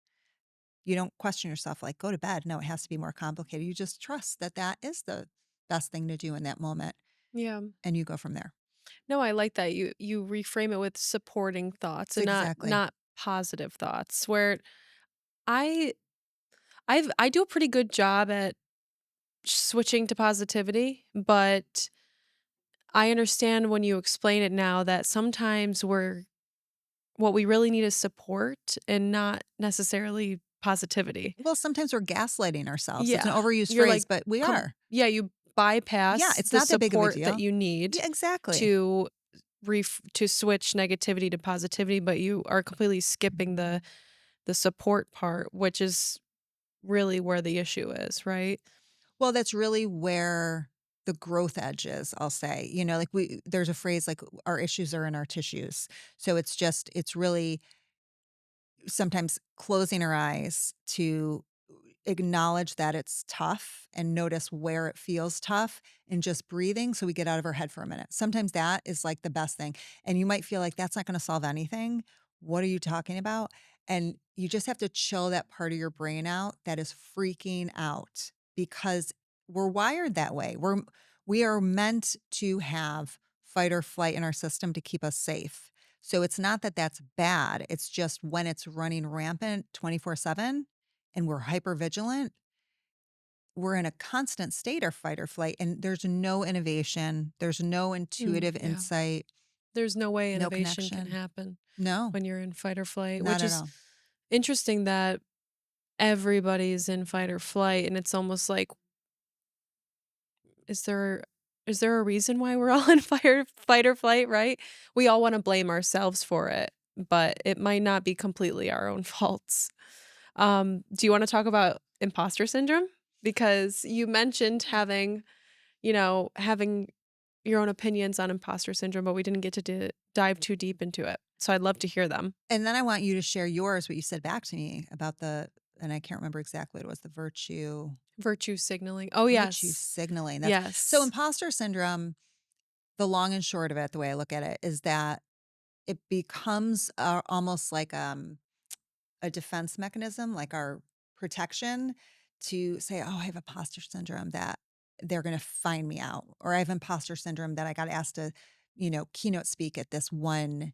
You don't question yourself like, go to bed. No, it has to be more complicated. You just trust that that is the best thing to do in that moment, Yeah. and you go from there. No, I like that. You reframe it with supporting thoughts It's and not exactly. not positive thoughts where I I do a pretty good job at switching to positivity, but I understand when you explain it now that sometimes what we really need is support and not necessarily positivity. Well, sometimes we're gaslighting ourselves. It's an Yeah. overused You're phrase, like but we are. yeah, you Yeah, bypass it's the not that big of a support that deal. you need Yeah, exactly. to to switch negativity to positivity, but you are completely skipping the support part, which is really where the issue is, right? Well, that's really where the growth edge is, I'll say. Like there's a phrase like our issues are in our tissues. So it's really sometimes closing our eyes to acknowledge that it's tough and notice where it feels tough and just breathing so we get out of our head for a minute. Sometimes that is like the best thing. And you might feel like that's not going to solve anything. What are you talking about? And you just have to chill that part of your brain out that is freaking out because we're wired that way. We are meant to have fight or flight in our system to keep us safe. So it's not that that's bad. It's just when it's running rampant 24/7 and we're hyper vigilant, we're in a constant state of fight or flight, and there's no innovation, there's no intuitive Yeah. insight, There's no way no innovation can connection. happen No, when you're in fight or flight, not which at is all. interesting that everybody's in fight or flight, and it's almost like, is there is there a reason why we're all in fight or flight, right? We all wanna blame ourselves for it, but it might not be completely our own faults. Do you wanna talk about imposter syndrome? Because you mentioned having your own opinions on imposter syndrome, but we didn't get to dive too deep into it. So I'd love to hear them. And then I want you to share yours, what you said back to me about and I can't remember exactly what it was, the Virtue signaling. Oh, virtue yes. signaling. So Yes. imposter syndrome, the long and short of it, the way I look at it, is that it becomes almost like a defense mechanism, like our protection to say, oh, I have imposter syndrome that they're going to find me out, or I have imposter syndrome that I got asked to, keynote speak at this one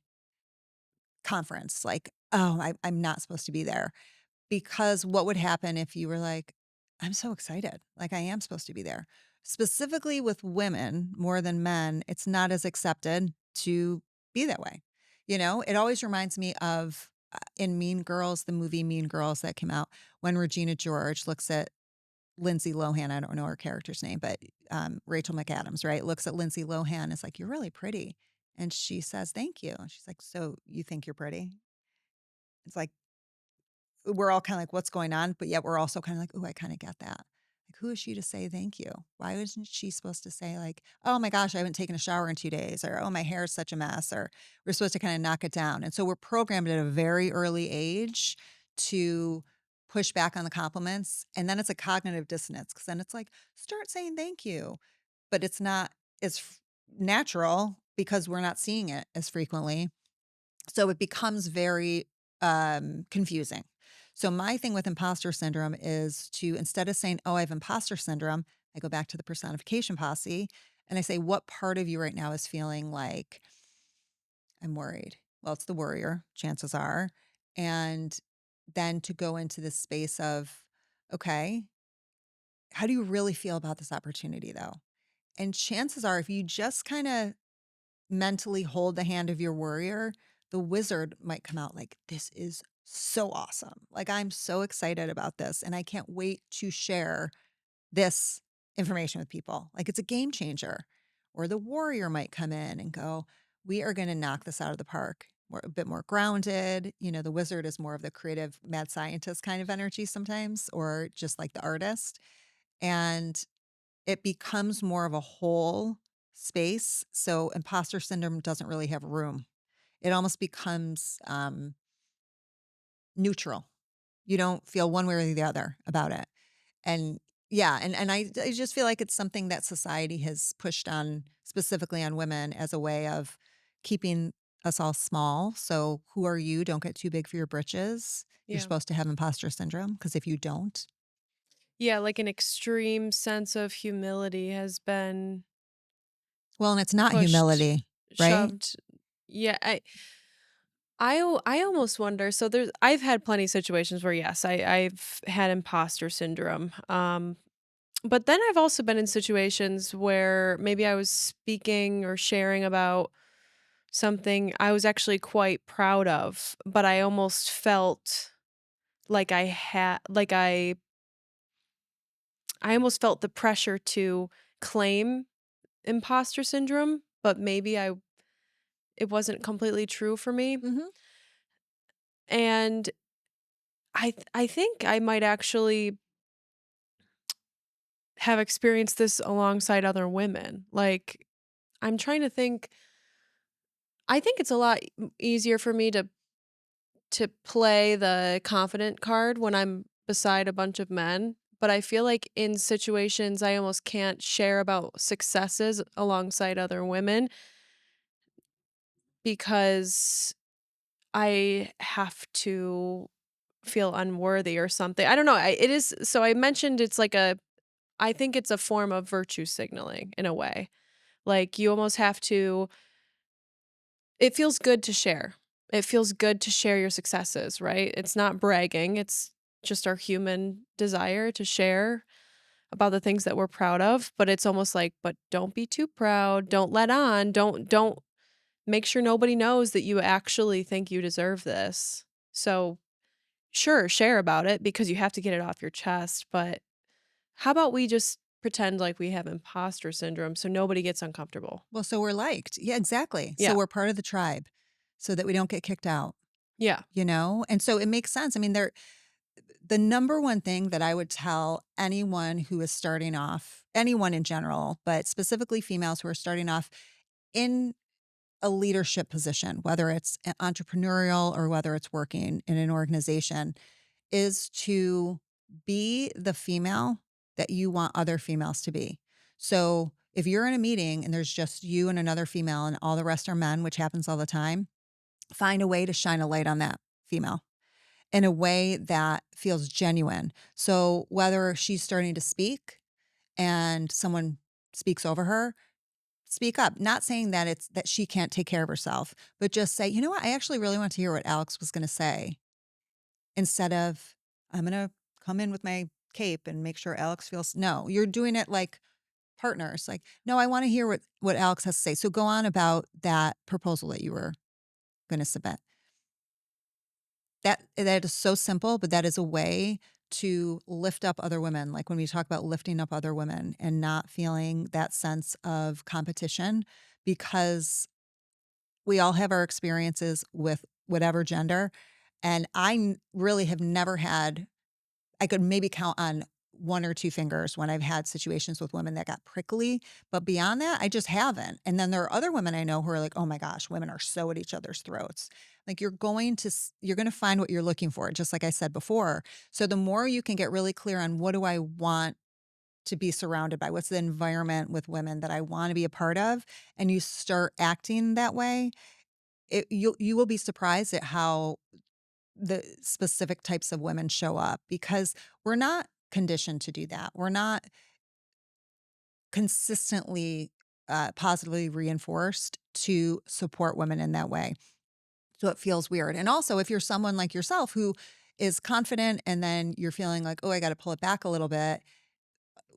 conference. Like, oh, I'm not supposed to be there. Because what would happen if you were like, I'm so excited. Like, I am supposed to be there. Specifically with women more than men, it's not as accepted to be that way. It always reminds me of in Mean Girls, the movie Mean Girls that came out, when Regina George looks at Lindsay Lohan. I don't know her character's name, but Rachel McAdams, right? Looks at Lindsay Lohan, is like, you're really pretty. And she says, thank you. And she's like, so you think you're pretty? It's like, we're all kinda like, "What's going on?" But yet we're also kinda like, "Ooh, I kinda get that." Like, who is she to say thank you? Why isn't she supposed to say like, "Oh my gosh, I haven't taken a shower in 2 days," or, "Oh, my hair is such a mess," or we're supposed to kinda knock it down, and so we're programmed at a very early age to push back on the compliments, and then it's a cognitive dissonance because then it's like, "Start saying thank you," but it's not as natural because we're not seeing it as frequently. So it becomes very confusing. So my thing with imposter syndrome is to, instead of saying, "Oh, I have imposter syndrome," I go back to the personification posse and I say, "What part of you right now is feeling like I'm worried?" Well, it's the worrier, chances are. And then to go into this space of, okay, how do you really feel about this opportunity though? And chances are, if you just kind of mentally hold the hand of your warrior, the wizard might come out like, this is so awesome. Like, I'm so excited about this and I can't wait to share this information with people. Like, it's a game changer. or the warrior might come in and go, we are going to knock this out of the park. We're a bit more grounded. The wizard is more of the creative mad scientist kind of energy sometimes, or just like the artist. And it becomes more of a whole space. So imposter syndrome doesn't really have room. It almost becomes neutral. You don't feel one way or the other about it. And yeah, and I just feel like it's something that society has pushed on, specifically on women, as a way of keeping us all small. So who are you? Don't get too big for your britches. You're Yeah. supposed to have imposter syndrome because if you don't, Yeah, like an extreme sense of humility has been well, and it's not pushed, humility, right? shoved. Yeah, I almost wonder. So I've had plenty of situations where yes, I've had imposter syndrome. But then I've also been in situations where maybe I was speaking or sharing about something I was actually quite proud of, but I almost felt like I almost felt the pressure to claim imposter syndrome, but maybe it wasn't completely true for me. Mhm. And I think I might actually have experienced this alongside other women. Like I'm trying to think. I think it's a lot easier for me to play the confident card when I'm beside a bunch of men, but I feel like in situations I almost can't share about successes alongside other women because I have to feel unworthy or something. I don't know. It is so I mentioned it's like I think it's a form of virtue signaling in a way. Like you almost have to it feels good to share. It feels good to share your successes, right? It's not bragging. It's just our human desire to share about the things that we're proud of, but it's almost like, but don't be too proud. Don't let on. Don't make sure nobody knows that you actually think you deserve this. So, sure, share about it because you have to get it off your chest, but how about we just pretend like we have imposter syndrome so nobody gets uncomfortable? Well, so we're liked. Yeah, exactly. So Yeah. we're part of the tribe so that we don't get kicked out, Yeah. And so it makes sense. I mean, the number one thing that I would tell anyone who is starting off, anyone in general, but specifically females who are starting off in a leadership position, whether it's entrepreneurial or whether it's working in an organization, is to be the female that you want other females to be. So if you're in a meeting and there's just you and another female and all the rest are men, which happens all the time, find a way to shine a light on that female in a way that feels genuine. So whether she's starting to speak and someone speaks over her, speak up. Not saying that it's that she can't take care of herself, but just say, you know what, I actually really want to hear what Alex was going to say, instead of I'm going to come in with my cape and make sure Alex feels. No, you're doing it like partners. Like, no, I want to hear what Alex has to say. So go on about that proposal that you were going to submit. That is so simple, but that is a way to lift up other women. Like when we talk about lifting up other women and not feeling that sense of competition, because we all have our experiences with whatever gender. And really have never had, I could maybe count on one or two fingers when I've had situations with women that got prickly. But beyond that, I just haven't. And then there are other women I know who are like, oh my gosh, women are so at each other's throats. Like you're going to find what you're looking for, just like I said before. So the more you can get really clear on what do I want to be surrounded by, what's the environment with women that I want to be a part of, and you start acting that way, you will be surprised at how the specific types of women show up, because we're not conditioned to do that. We're not consistently positively reinforced to support women in that way. So it feels weird. And also, if you're someone like yourself who is confident and then you're feeling like, oh, I got to pull it back a little bit,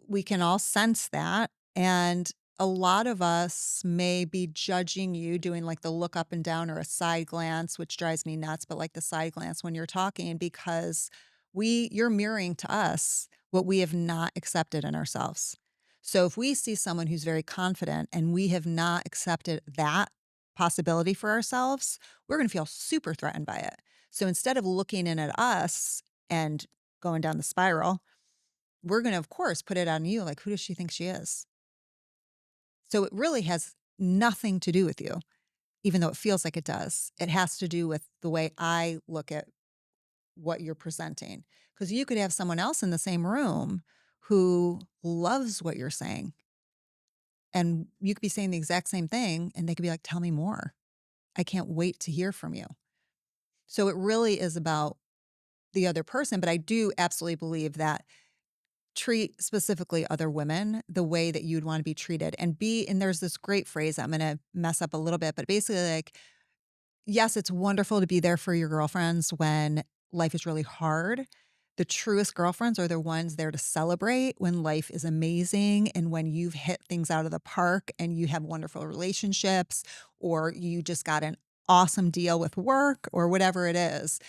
we can all sense that. And a lot of us may be judging you, doing like the look up and down or a side glance, which drives me nuts, but like the side glance when you're talking, because you're mirroring to us what we have not accepted in ourselves. So if we see someone who's very confident and we have not accepted that possibility for ourselves, we're going to feel super threatened by it. So instead of looking in at us and going down the spiral, we're going to, of course, put it on you. Like, who does she think she is? So it really has nothing to do with you, even though it feels like it does. It has to do with the way I look at what you're presenting. Because you could have someone else in the same room who loves what you're saying. And you could be saying the exact same thing, and they could be like, tell me more. I can't wait to hear from you. So it really is about the other person. But I do absolutely believe that treat specifically other women the way that you'd want to be treated and be, and there's this great phrase I'm going to mess up a little bit, but basically, like, yes, it's wonderful to be there for your girlfriends when life is really hard. The truest girlfriends are the ones there to celebrate when life is amazing and when you've hit things out of the park and you have wonderful relationships or you just got an awesome deal with work or whatever it is.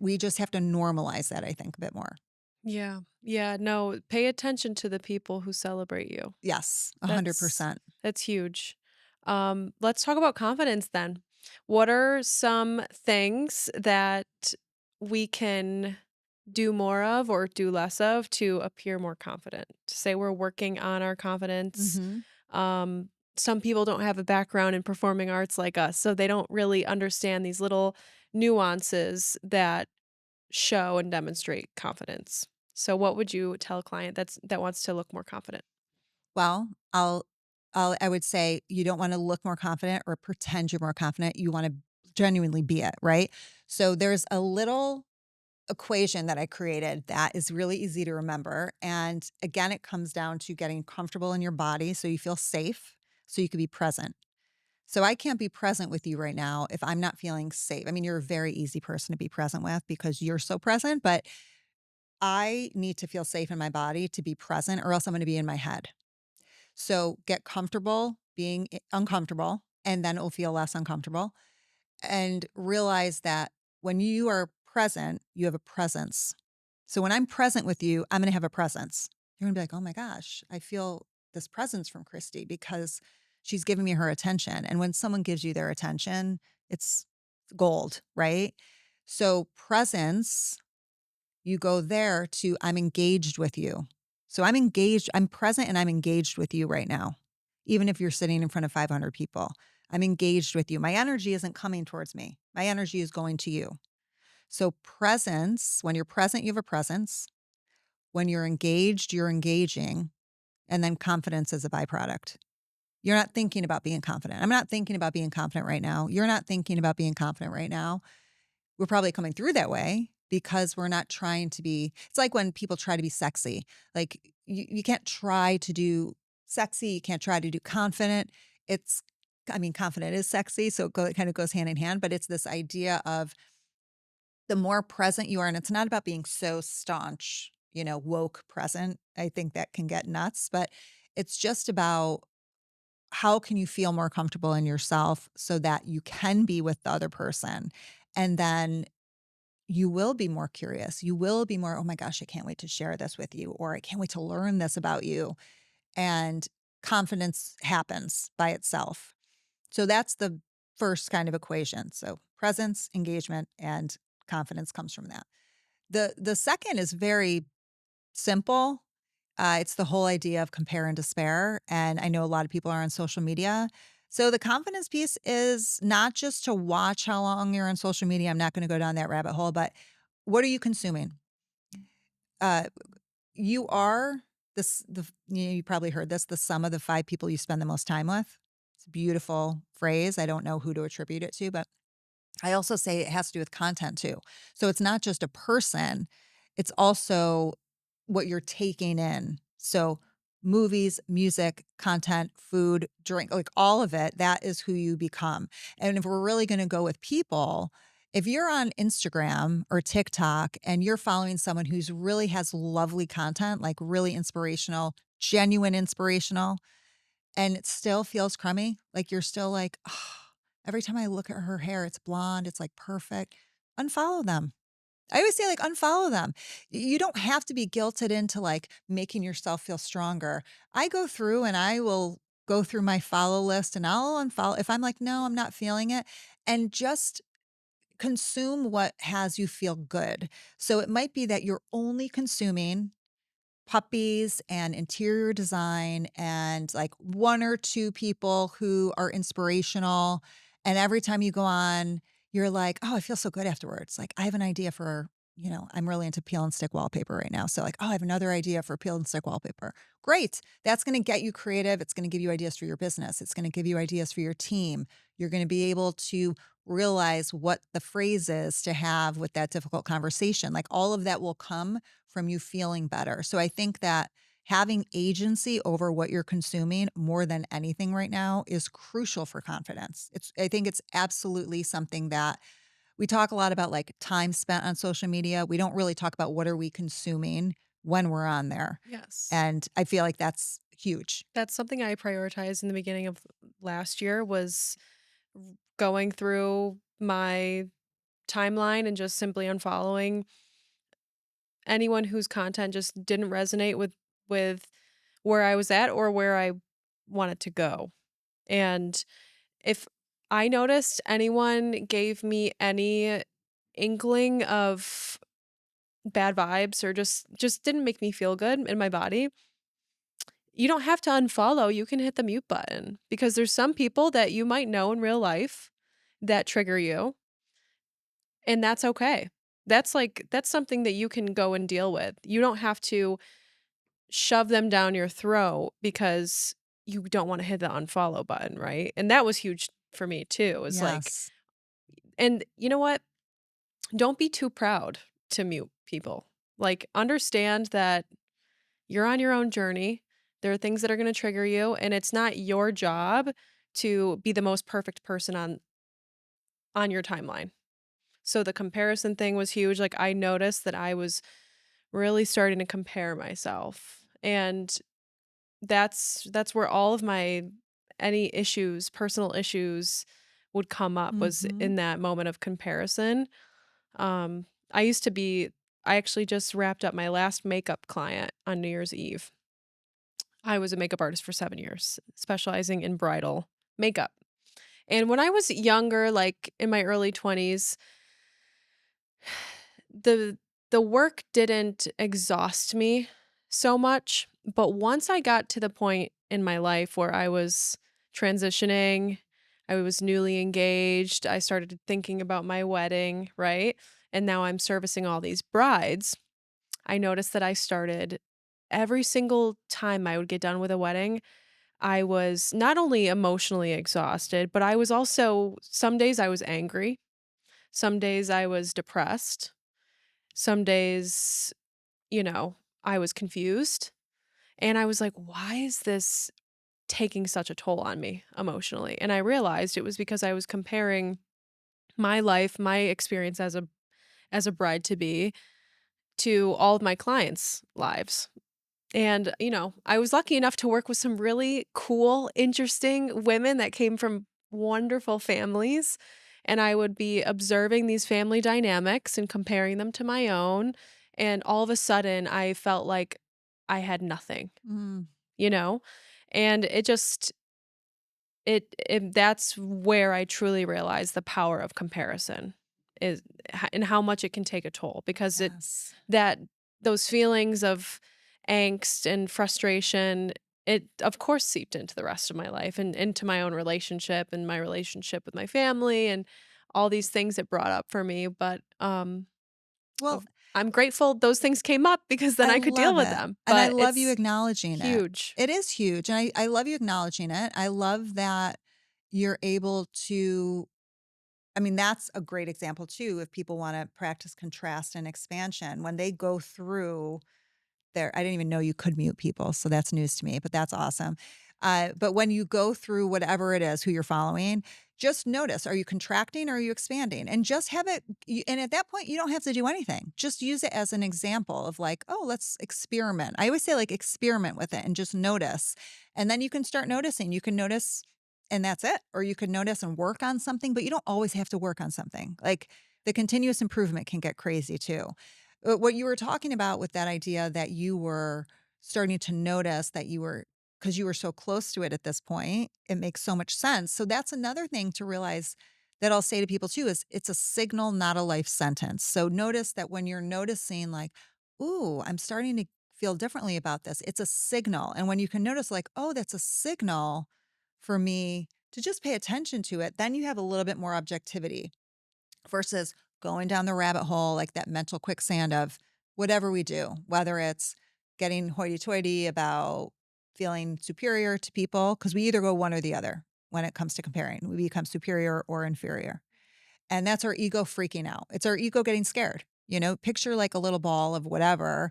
We just have to normalize that, I think, a bit more. Yeah. Yeah, no, pay attention to the people who celebrate you. Yes, That's 100%. that's huge. Let's talk about confidence then. What are some things that we can do more of or do less of to appear more confident? Say we're working on our confidence. Mhm. Um, some people don't have a background in performing arts like us, so they don't really understand these little nuances that show and demonstrate confidence. So what would you tell a client that wants to look more confident? Well, I would say you don't wanna look more confident or pretend you're more confident, you wanna genuinely be it, right? So there's a little equation that I created that is really easy to remember, and again, it comes down to getting comfortable in your body so you feel safe, so you can be present. So I can't be present with you right now if I'm not feeling safe. I mean, you're a very easy person to be present with because you're so present, but I need to feel safe in my body to be present or else I'm gonna be in my head. So get comfortable being uncomfortable, and then it will feel less uncomfortable. And realize that when you are present, you have a presence. So when I'm present with you, I'm going to have a presence. You're going to be like, oh my gosh, I feel this presence from Kristy because she's giving me her attention. And when someone gives you their attention, it's gold, right? So presence, you go there to I'm engaged with you. So I'm engaged, I'm present and I'm engaged with you right now. Even if you're sitting in front of 500 people, I'm engaged with you. My energy isn't coming towards me. My energy is going to you. So presence, when you're present, you have a presence. When you're engaged, you're engaging. And then confidence is a byproduct. You're not thinking about being confident. I'm not thinking about being confident right now. You're not thinking about being confident right now. We're probably coming through that way because we're not trying to be it's like when people try to be sexy. Like you can't try to do sexy, you can't try to do confident. It's I mean, confident is sexy, so it kind of goes hand in hand, but it's this idea of the more present you are, and it's not about being so staunch, woke present. I think that can get nuts, but it's just about how can you feel more comfortable in yourself so that you can be with the other person. And then you will be more curious. You will be more, "Oh my gosh, I can't wait to share this with you," or "I can't wait to learn this about you." And confidence happens by itself. So that's the first kind of equation. So presence, engagement, and confidence comes from that. The second is very simple. It's the whole idea of compare and despair. And I know a lot of people are on social media. So the confidence piece is not just to watch how long you're on social media. I'm not going to go down that rabbit hole, but what are you consuming? Uh, you are you probably heard this, the sum of the five people you spend the most time with. It's a beautiful phrase. I don't know who to attribute it to, but I also say it has to do with content too. So it's not just a person, it's also what you're taking in. So movies, music, content, food, drink, like all of it, that is who you become. And if we're really going to go with people, if you're on Instagram or TikTok and you're following someone who's really has lovely content, like really inspirational, genuine inspirational, and it still feels crummy, like you're still like, "Oh, every time I look at her hair, it's blonde, it's like perfect." Unfollow them. I always say, like, unfollow them. You don't have to be guilted into, like, making yourself feel stronger. I go through and I will go through my follow list and I'll unfollow if I'm like, "No, I'm not feeling it," and just consume what has you feel good. So it might be that you're only consuming puppies and interior design and like one or two people who are inspirational. And every time you go on, you're like, oh, I feel so good afterwards. Like, I have an idea for, I'm really into peel and stick wallpaper right now. So, like, oh, I have another idea for peel and stick wallpaper. Great. That's going to get you creative. It's going to give you ideas for your business. It's going to give you ideas for your team. You're going to be able to realize what the phrase is to have with that difficult conversation. Like, all of that will come from you feeling better. So I think that having agency over what you're consuming more than anything right now is crucial for confidence. I think it's absolutely something that we talk a lot about, like time spent on social media. We don't really talk about what are we consuming when we're on there. Yes. And I feel like that's huge. That's something I prioritized in the beginning of last year was going through my timeline and just simply unfollowing anyone whose content just didn't resonate with where I was at or where I wanted to go. And if I noticed anyone gave me any inkling of bad vibes or just didn't make me feel good in my body, you don't have to unfollow, you can hit the mute button because there's some people that you might know in real life that trigger you, and that's okay. That's something that you can go and deal with. You don't have to shove them down your throat because you don't wanna hit the unfollow button, right? And that was huge for me too. It's like Yes. and you know what? Don't be too proud to mute people. Like, understand that you're on your own journey. There are things that are gonna trigger you, and it's not your job to be the most perfect person on your timeline. So the comparison thing was huge. Like, I noticed that I was really starting to compare myself, and that's where all of my any issues, personal issues would come up was Mhm. in that moment of comparison. I used to be I actually just wrapped up my last makeup client on New Year's Eve. I was a makeup artist for 7 years, specializing in bridal makeup. And when I was younger, like in my early 20s, the the work didn't exhaust me so much, but once I got to the point in my life where I was transitioning, I was newly engaged, I started thinking about my wedding, right? And now I'm servicing all these brides. I noticed that I started every single time I would get done with a wedding, I was not only emotionally exhausted, but I was also some days I was angry, some days I was depressed, some days, you know, I was confused. And I was like, why is this taking such a toll on me emotionally? And I realized it was because I was comparing my life, my experience as a bride to be to all of my clients' lives. And, I was lucky enough to work with some really cool, interesting women that came from wonderful families. And I would be observing these family dynamics and comparing them to my own. And all of a sudden, I felt like I had nothing, Mm. you know? And that's where I truly realized the power of comparison is and how much it can take a toll because Yes. that those feelings of angst and frustration, it of course seeped into the rest of my life and into my own relationship and my relationship with my family and all these things it brought up for me. But Well, of- I'm grateful those things came up because then I I could deal love with it, them. and I But love you it's acknowledging it. huge. It is huge, and I love you acknowledging it. I love that you're able to I mean, that's a great example too, if people wanna practice contrast and expansion. When they go through there. I didn't even know you could mute people, so that's news to me, but that's awesome. But when you go through whatever it is, who you're following, just notice, are you contracting or are you expanding? And just have it and at that point, you don't have to do anything. Just use it as an example of like, "Oh, let's experiment." I always say, like, experiment with it and just notice. And then you can start noticing. You can notice and that's it. Or you could notice and work on something, but you don't always have to work on something. Like, the continuous improvement can get crazy too. What you were talking about with that idea that you were starting to notice that you were, because you were so close to it at this point, it makes so much sense. So that's another thing to realize that I'll say to people too is it's a signal, not a life sentence. So notice that when you're noticing like, ooh, I'm starting to feel differently about this, it's a signal. And when you can notice like, oh, that's a signal for me to just pay attention to it, then you have a little bit more objectivity versus going down the rabbit hole, like that mental quicksand of whatever we do, whether it's getting hoity toity about feeling superior to people, because we either go one or the other when it comes to comparing. We become superior or inferior. And that's our ego freaking out. It's our ego getting scared. Picture like a little ball of whatever,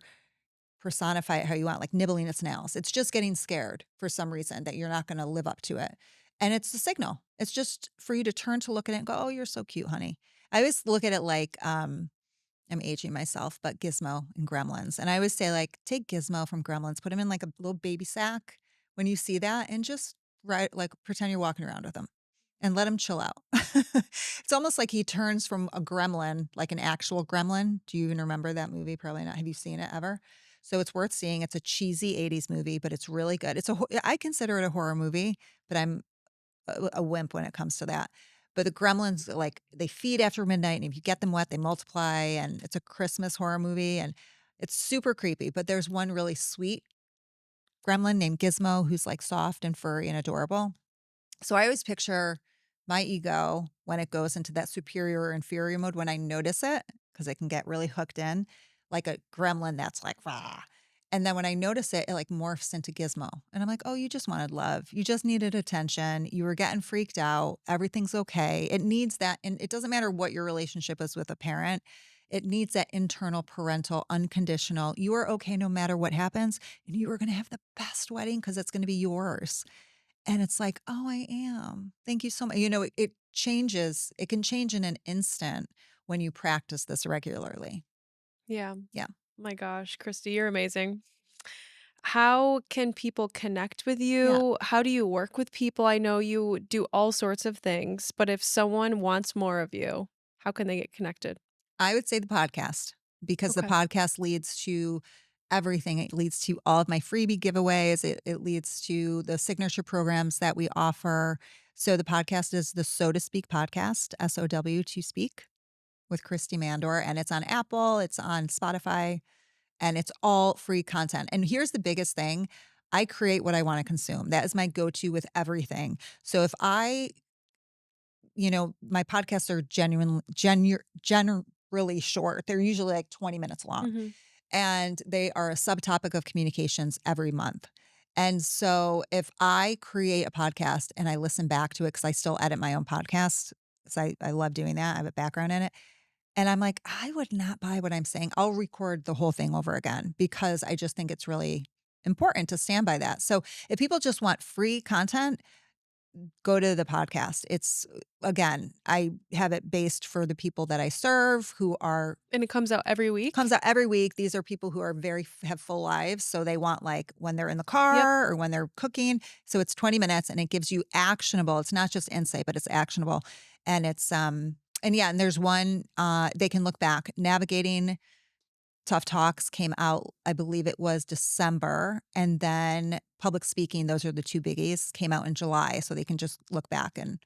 personify it how you want, like nibbling its nails. It's just getting scared for some reason that you're not going to live up to it. And it's a signal. It's just for you to turn to look at it and go, oh, you're so cute, honey. I always look at it like, I'm aging myself, but Gizmo and Gremlins. And I always say, like, take Gizmo from Gremlins, put him in like a little baby sack when you see that, and just like pretend you're walking around with him and let him chill out. It's almost like he turns from a gremlin, like an actual gremlin. Do you even remember that movie? Probably not. Have you seen it ever? So it's worth seeing. It's a cheesy 80s movie, but it's really good. I consider it a horror movie, but I'm a wimp when it comes to that. But the gremlins, like, they feed after midnight, and if you get them wet, they multiply, and it's a Christmas horror movie, and it's super creepy. But there's one really sweet gremlin named Gizmo who's like soft and furry and adorable. So I always picture my ego when it goes into that superior or inferior mode when I notice it, because it can get really hooked in, like a gremlin that's like, rah. And then when I notice it, it like morphs into Gizmo. And I'm like, oh, you just wanted love. You just needed attention. You were getting freaked out. Everything's okay. It needs that. And it doesn't matter what your relationship is with a parent. It needs that internal parental, unconditional. You are okay no matter what happens. And you are going to have the best wedding because it's going to be yours. And it's like, "Oh, I am. Thank you so much." It changes. It can change in an instant when you practice this regularly. Yeah. Yeah. My gosh, Kristy, you're amazing. How can people connect with Yeah. you? How do you work with people? I know you do all sorts of things, but if someone wants more of you, how can they get connected? I would say the podcast, because the Okay. podcast leads to everything. It leads to all of my freebie giveaways. It leads to the signature programs that we offer. So the podcast is the So to Speak podcast, SOW to Speak, with Kristy Mandour, and it's on Apple, it's on Spotify, and it's all free content. And here's the biggest thing. I create what I want to consume. That is my go-to with everything. So if my podcasts are generally short. They're usually like 20 minutes long, Mhm. and they are a subtopic of communications every month. And so if I create a podcast and I listen back to it, because I still edit my own podcast, because I love doing that. I have a background in it. And I'm like, I would not buy what I'm saying. I'll record the whole thing over again because I just think it's really important to stand by that. So if people just want free content, go to the podcast. It's again, I have it based for the people that I serve who are And it comes out every comes week? out every week. These are people who are have full lives, so they want like when they're in the Yep. car or when they're cooking. So it's 20 minutes and it gives you actionable. It's not just insight, but it's actionable. And it's and yeah, and there's one they can look back. Navigating Tough Talks came out, I believe it was December, and then public speaking, those are the two biggies, came out in July, so they can just look back and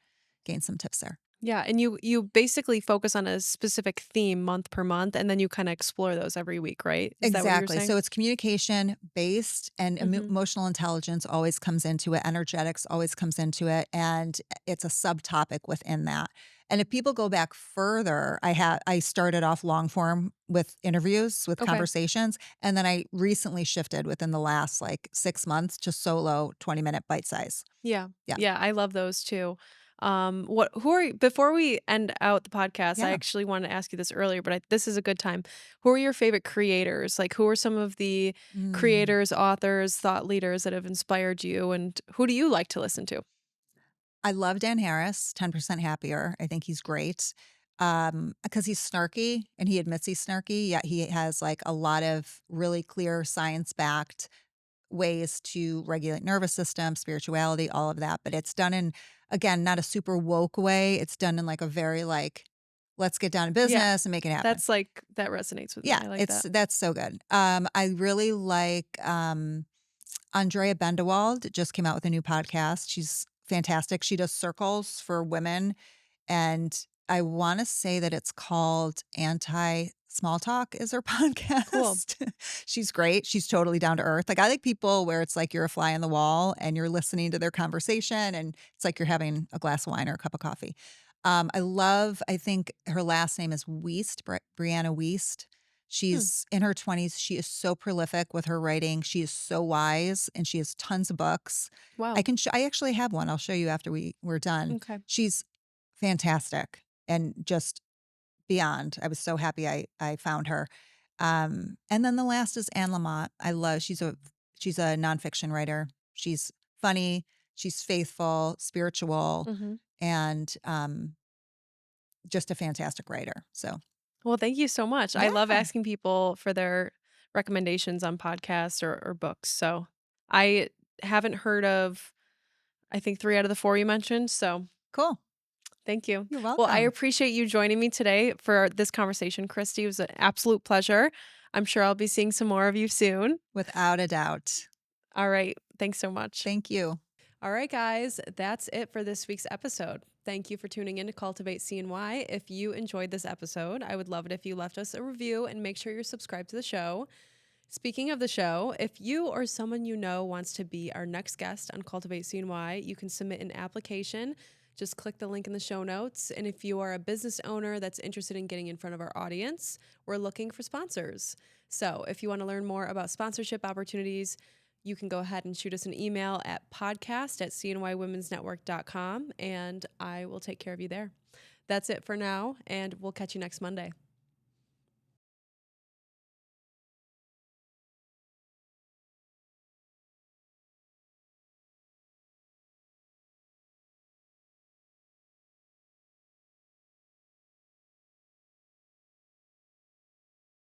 gain some tips there. Yeah, and you basically focus on a specific theme month per month, and then you kinda explore those every week, right? Is that what you were Exactly. saying? So it's communication based, and Mhm. emotional intelligence always comes into it. Energetics always comes into it. And it's a subtopic within that. And if people go back further, I started off long form with interviews, with Okay. conversations. And then I recently shifted within the last like 6 months to solo 20-minute bite size. Yeah. Yeah. Yeah, I love those too. What who are you before we end out the podcast, I Yeah. actually wanted to ask you this earlier, but this is a good time. Who are your favorite creators? Like, who are some of the Mm. creators, authors, thought leaders that have inspired you, and who do you like to listen to? I love Dan Harris, 10% Happier. I think he's great, because he's snarky and he admits he's snarky, yet he has, like, a lot of really clear science-backed ways to regulate nervous system, spirituality, all of that, but it's done in, again, not a super woke way. It's done in, like, a very, like, let's get down to Yeah. business and make it happen. That's like that resonates with me. Yeah, I like that. that's so good. I really like Andrea Bendewald just came out with a new podcast. She's fantastic. She does circles for women, and I wanna say that it's called Anti Small Talk is her Cool. podcast. She's great. She's totally down to earth. Like, I like people where it's like you're a fly on the wall and you're listening to their conversation, and it's like you're having a glass of wine or a cup of coffee. I think her last name is Wiest, Brianna Wiest. Hmm. She's in her 20s. She is so prolific with her writing. She is so wise, and she has tons of books. Wow. I actually have one. I'll show you after we're done. Okay. She's fantastic and just beyond. I was so happy I found her. And then the last is Anne Lamott. She's a nonfiction writer. She's funny, she's faithful, spiritual, Hmm. and just a fantastic writer. So Well, thank you so much. I love yeah, asking people for their recommendations on podcasts or books. So I haven't heard of, I think, 3 out of the 4 you mentioned. So cool. thank you. You're Well, I welcome. appreciate you joining me today for this conversation, Kristy. It was an absolute pleasure. I'm sure I'll be seeing some more of you soon. Without a doubt. All right. Thanks so much. Thank you. All right, guys, that's it for this week's episode. Thank you for tuning in to Cultivate CNY. If you enjoyed this episode, I would love it if you left us a review and make sure you're subscribed to the show. Speaking of the show, if you or someone you know wants to be our next guest on Cultivate CNY, you can submit an application. Just click the link in the show notes. And if you are a business owner that's interested in getting in front of our audience, we're looking for sponsors. So if you want to learn more about sponsorship opportunities, you can go ahead and shoot us an email at podcast@cnywomensnetwork.com, and I will take care of you there. That's it for now, and we'll catch you next Monday.